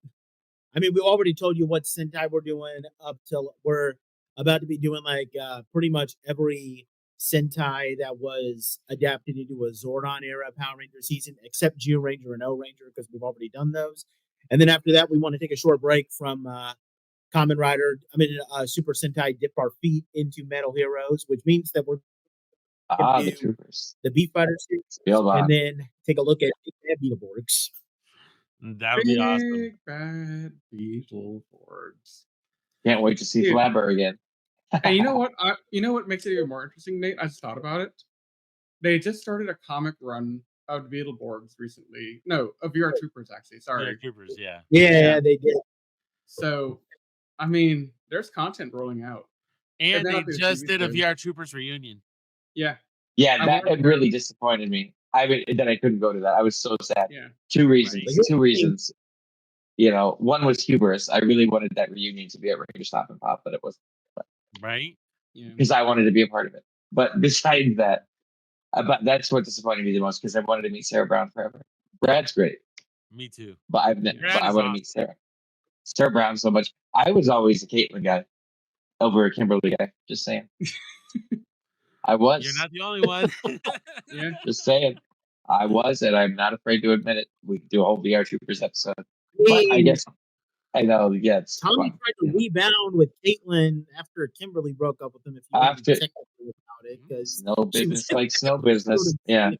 I mean, we already told you what Sentai we're doing up till we're about to be doing like pretty much every Sentai that was adapted into a Zordon era Power Ranger season, except Geo Ranger and O Ranger, because we've already done those. And then after that, we want to take a short break from Kamen Rider. Super Sentai, dip our feet into Metal Heroes, which means that we're the Troopers, the B-Fighter series, and then take a look at Beetleborgs. That'll be awesome. Big bad Beetleborgs. Can't wait to see Flabber again. And you know what? You know what makes it even more interesting, Nate? I just thought about it. They just started a comic run of Beetleborgs recently. No, of VR Troopers, actually. Sorry. VR Troopers, yeah. Yeah, they did. So, I mean, there's content rolling out. And they just did a VR Troopers reunion. Yeah. Yeah, that really disappointed me. That I couldn't go to that. I was so sad. Yeah. Two reasons. One was hubris. I really wanted that reunion to be at Rangerstop and Pop, but it wasn't. Right? Because I wanted to be a part of it. But besides that, that's what disappointed me the most, because I wanted to meet Sarah Brown forever. Brad's great. Me too. But I want to meet Sarah. Sarah Brown so much. I was always a Caitlyn guy over a Kimberly guy. Just saying. I was. You're not the only one. Yeah. Just saying. I was, and I'm not afraid to admit it. We could do a whole VR Troopers episode. But I guess I know. Yeah, Tommy tried to rebound with Caitlyn after Kimberly broke up with him. If you want to be technical about it, because no business like snow business. Yeah.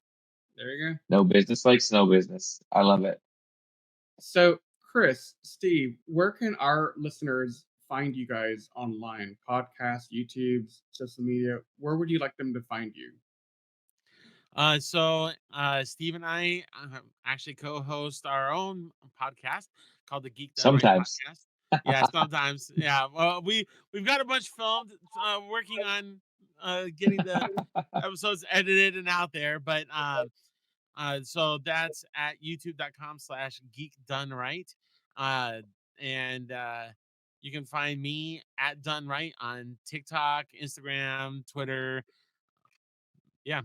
There you go. No business like snow business. I love it. So, Chris, Steve, where can our listeners find you guys online? Podcast, YouTube, social media. Where would you like them to find you? So Steve and I actually co-host our own podcast called the Geek Done Right Podcast. Yeah, sometimes. Yeah. Well, we've got a bunch filmed, working on getting the episodes edited and out there. But so that's at youtube.com/geekdoneright. And you can find me at Dunn Right on TikTok, Instagram, Twitter. Yeah.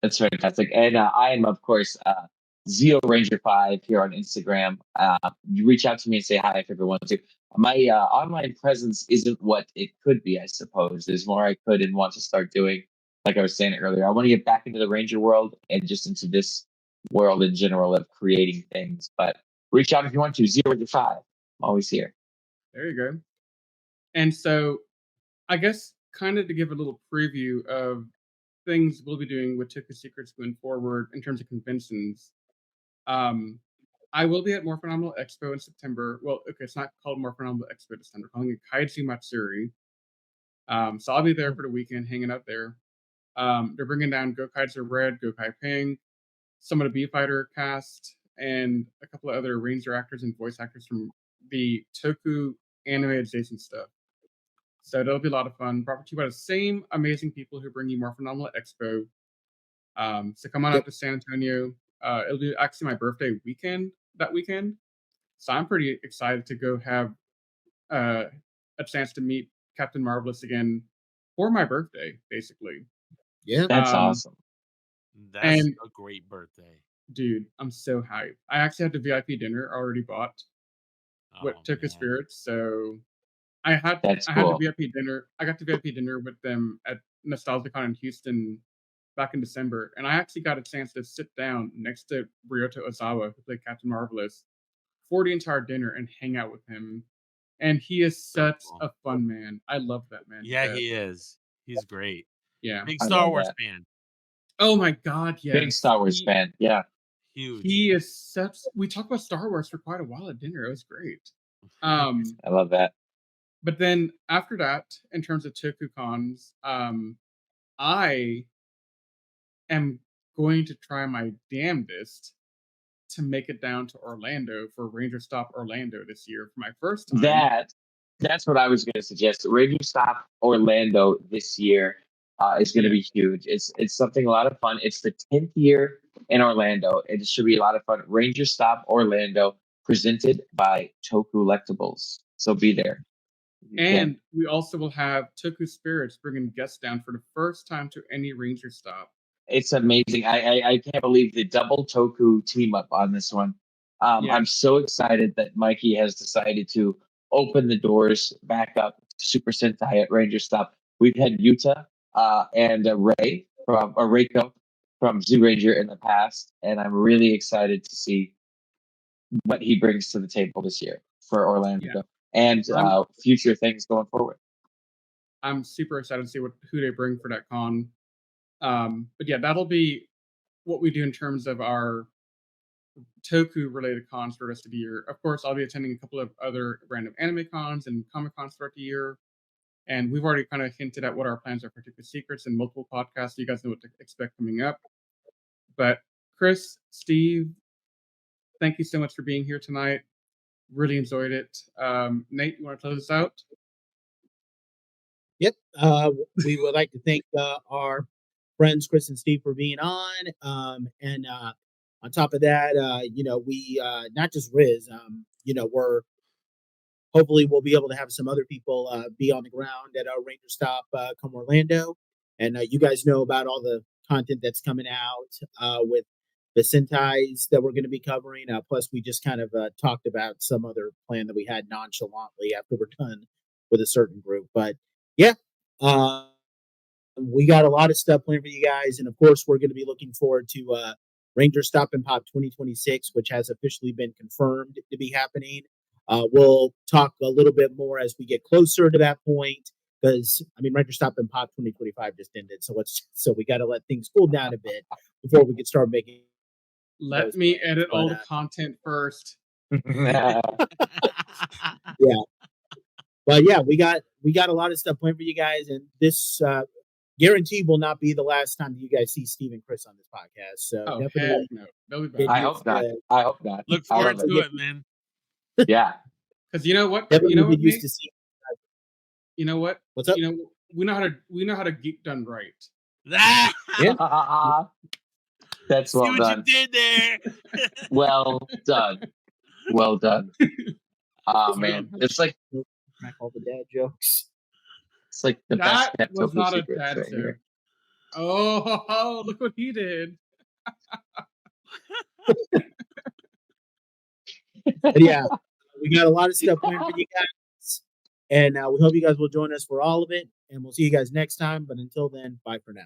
That's fantastic. And I am, of course, Zeo Ranger 5 here on Instagram. You reach out to me and say hi if everyone wants to. My online presence isn't what it could be, I suppose. There's more I could and want to start doing. Like I was saying earlier, I want to get back into the Ranger world and just into this world in general of creating things. But reach out if you want to. Zeo Ranger 5. I'm always here. There you go. And so, I guess, kind of to give a little preview of things we'll be doing with Toku Secrets going forward in terms of conventions. I will be at More Phenomenal Expo in September. Well, okay, it's not called More Phenomenal Expo this time. We're calling it Kaiju Matsuri. So I'll be there for the weekend, hanging out there. They're bringing down Gokaiser Red, Gokai Pink, some of the B-Fighter cast, and a couple of other Ranger actors and voice actors from the Toku anime adjacent stuff. So that'll be a lot of fun. Brought to you by the same amazing people who bring you More Phenomenal Expo. So come on out to San Antonio. It'll be actually my birthday that weekend. So I'm pretty excited to go have a chance to meet Captain Marvelous again for my birthday, basically. Yeah. That's awesome. That's a great birthday. Dude, I'm so hyped. I actually had the VIP dinner already bought with Toku Spirits, so I had the VIP dinner. I got the VIP dinner with them at NostalgiaCon in Houston back in December, and I actually got a chance to sit down next to Ryota Ozawa, who played Captain Marvelous, for the entire dinner and hang out with him. And he is such a fun man. I love that man. Yeah, he is. He's great. Yeah, big Star Wars fan. Oh my God, yes. Big Star Wars fan. Yeah, huge. He is such. We talked about Star Wars for quite a while at dinner. It was great. I love that. But then after that, in terms of Toku cons, I am going to try my damnedest to make it down to Orlando for Rangerstop Orlando this year for my first time. That's what I was going to suggest. Rangerstop Orlando this year is going to be huge. It's something a lot of fun. It's the 10th year in Orlando. It should be a lot of fun. Rangerstop Orlando, presented by Toku Lectables. So be there. And we also will have Toku Spirits bringing guests down for the first time to any Rangerstop. It's amazing. I can't believe the double Toku team up on this one. I'm so excited that Mikey has decided to open the doors back up to Super Sentai at Rangerstop. We've had Yuta and Reiko from Zoo Ranger in the past, and I'm really excited to see what he brings to the table this year for Orlando and future things going forward. I'm super excited to see who they bring for that con. But yeah, that'll be what we do in terms of our Toku related cons for the rest of the year. Of course, I'll be attending a couple of other random anime cons and comic cons throughout the year. And we've already kind of hinted at what our plans are for Toku Secrets and multiple podcasts, so you guys know what to expect coming up. But Chris, Steve, thank you so much for being here tonight. Really enjoyed it. Nate, you want to close us out? Yep. We would like to thank our friends Chris and Steve for being on. And on top of that, we not just Riz, hopefully we'll be able to have some other people be on the ground at our Rangerstop come Orlando. And you guys know about all the content that's coming out with the Sentais that we're going to be covering. Plus, we just kind of talked about some other plan that we had nonchalantly after we're done with a certain group. But yeah, we got a lot of stuff planned for you guys. And of course, we're going to be looking forward to Rangerstop and Pop 2026, which has officially been confirmed to be happening. We'll talk a little bit more as we get closer to that point, because Rangerstop and Pop 2025 just ended, so we got to let things cool down a bit before we can start making. Let me edit all the content first. Yeah, but yeah, we got a lot of stuff planned for you guys, and this guaranteed will not be the last time that you guys see Steve and Chris on this podcast. So definitely, no. I hope not. Look forward to it, man. Yeah, because you know what? Used to see. You know what? What's up? We know how to geek Dunn right. Yeah. That's See well what done. You did there. Well done. Well done. Oh man, it's like all the dad jokes. It's like the best. That was Toku not a Secrets dad right joke. here. Oh, look what he did. But yeah, we got a lot of stuff planned for you guys, and we hope you guys will join us for all of it. And we'll see you guys next time. But until then, bye for now.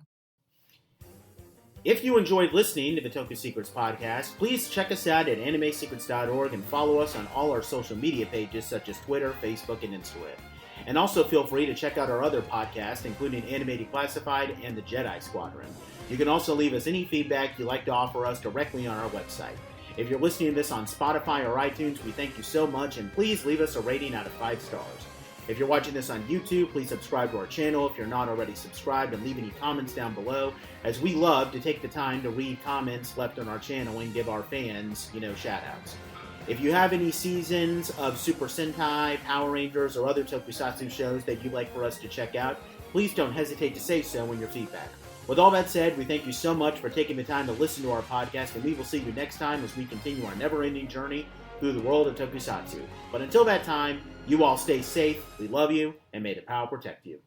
If you enjoyed listening to the Toku Secrets podcast, please check us out at animesecrets.org and follow us on all our social media pages such as Twitter, Facebook, and Instagram. And also feel free to check out our other podcasts, including Anime Declassified and the Jedi Squadron. You can also leave us any feedback you'd like to offer us directly on our website. If you're listening to this on Spotify or iTunes, we thank you so much, and please leave us a rating out of 5 stars. If you're watching this on YouTube, please subscribe to our channel if you're not already subscribed, and leave any comments down below, as we love to take the time to read comments left on our channel and give our fans, shout-outs. If you have any seasons of Super Sentai, Power Rangers, or other tokusatsu shows that you'd like for us to check out, please don't hesitate to say so in your feedback. With all that said, we thank you so much for taking the time to listen to our podcast, and we will see you next time as we continue our never-ending journey through the world of tokusatsu. But until that time, you all stay safe, we love you, and may the power protect you.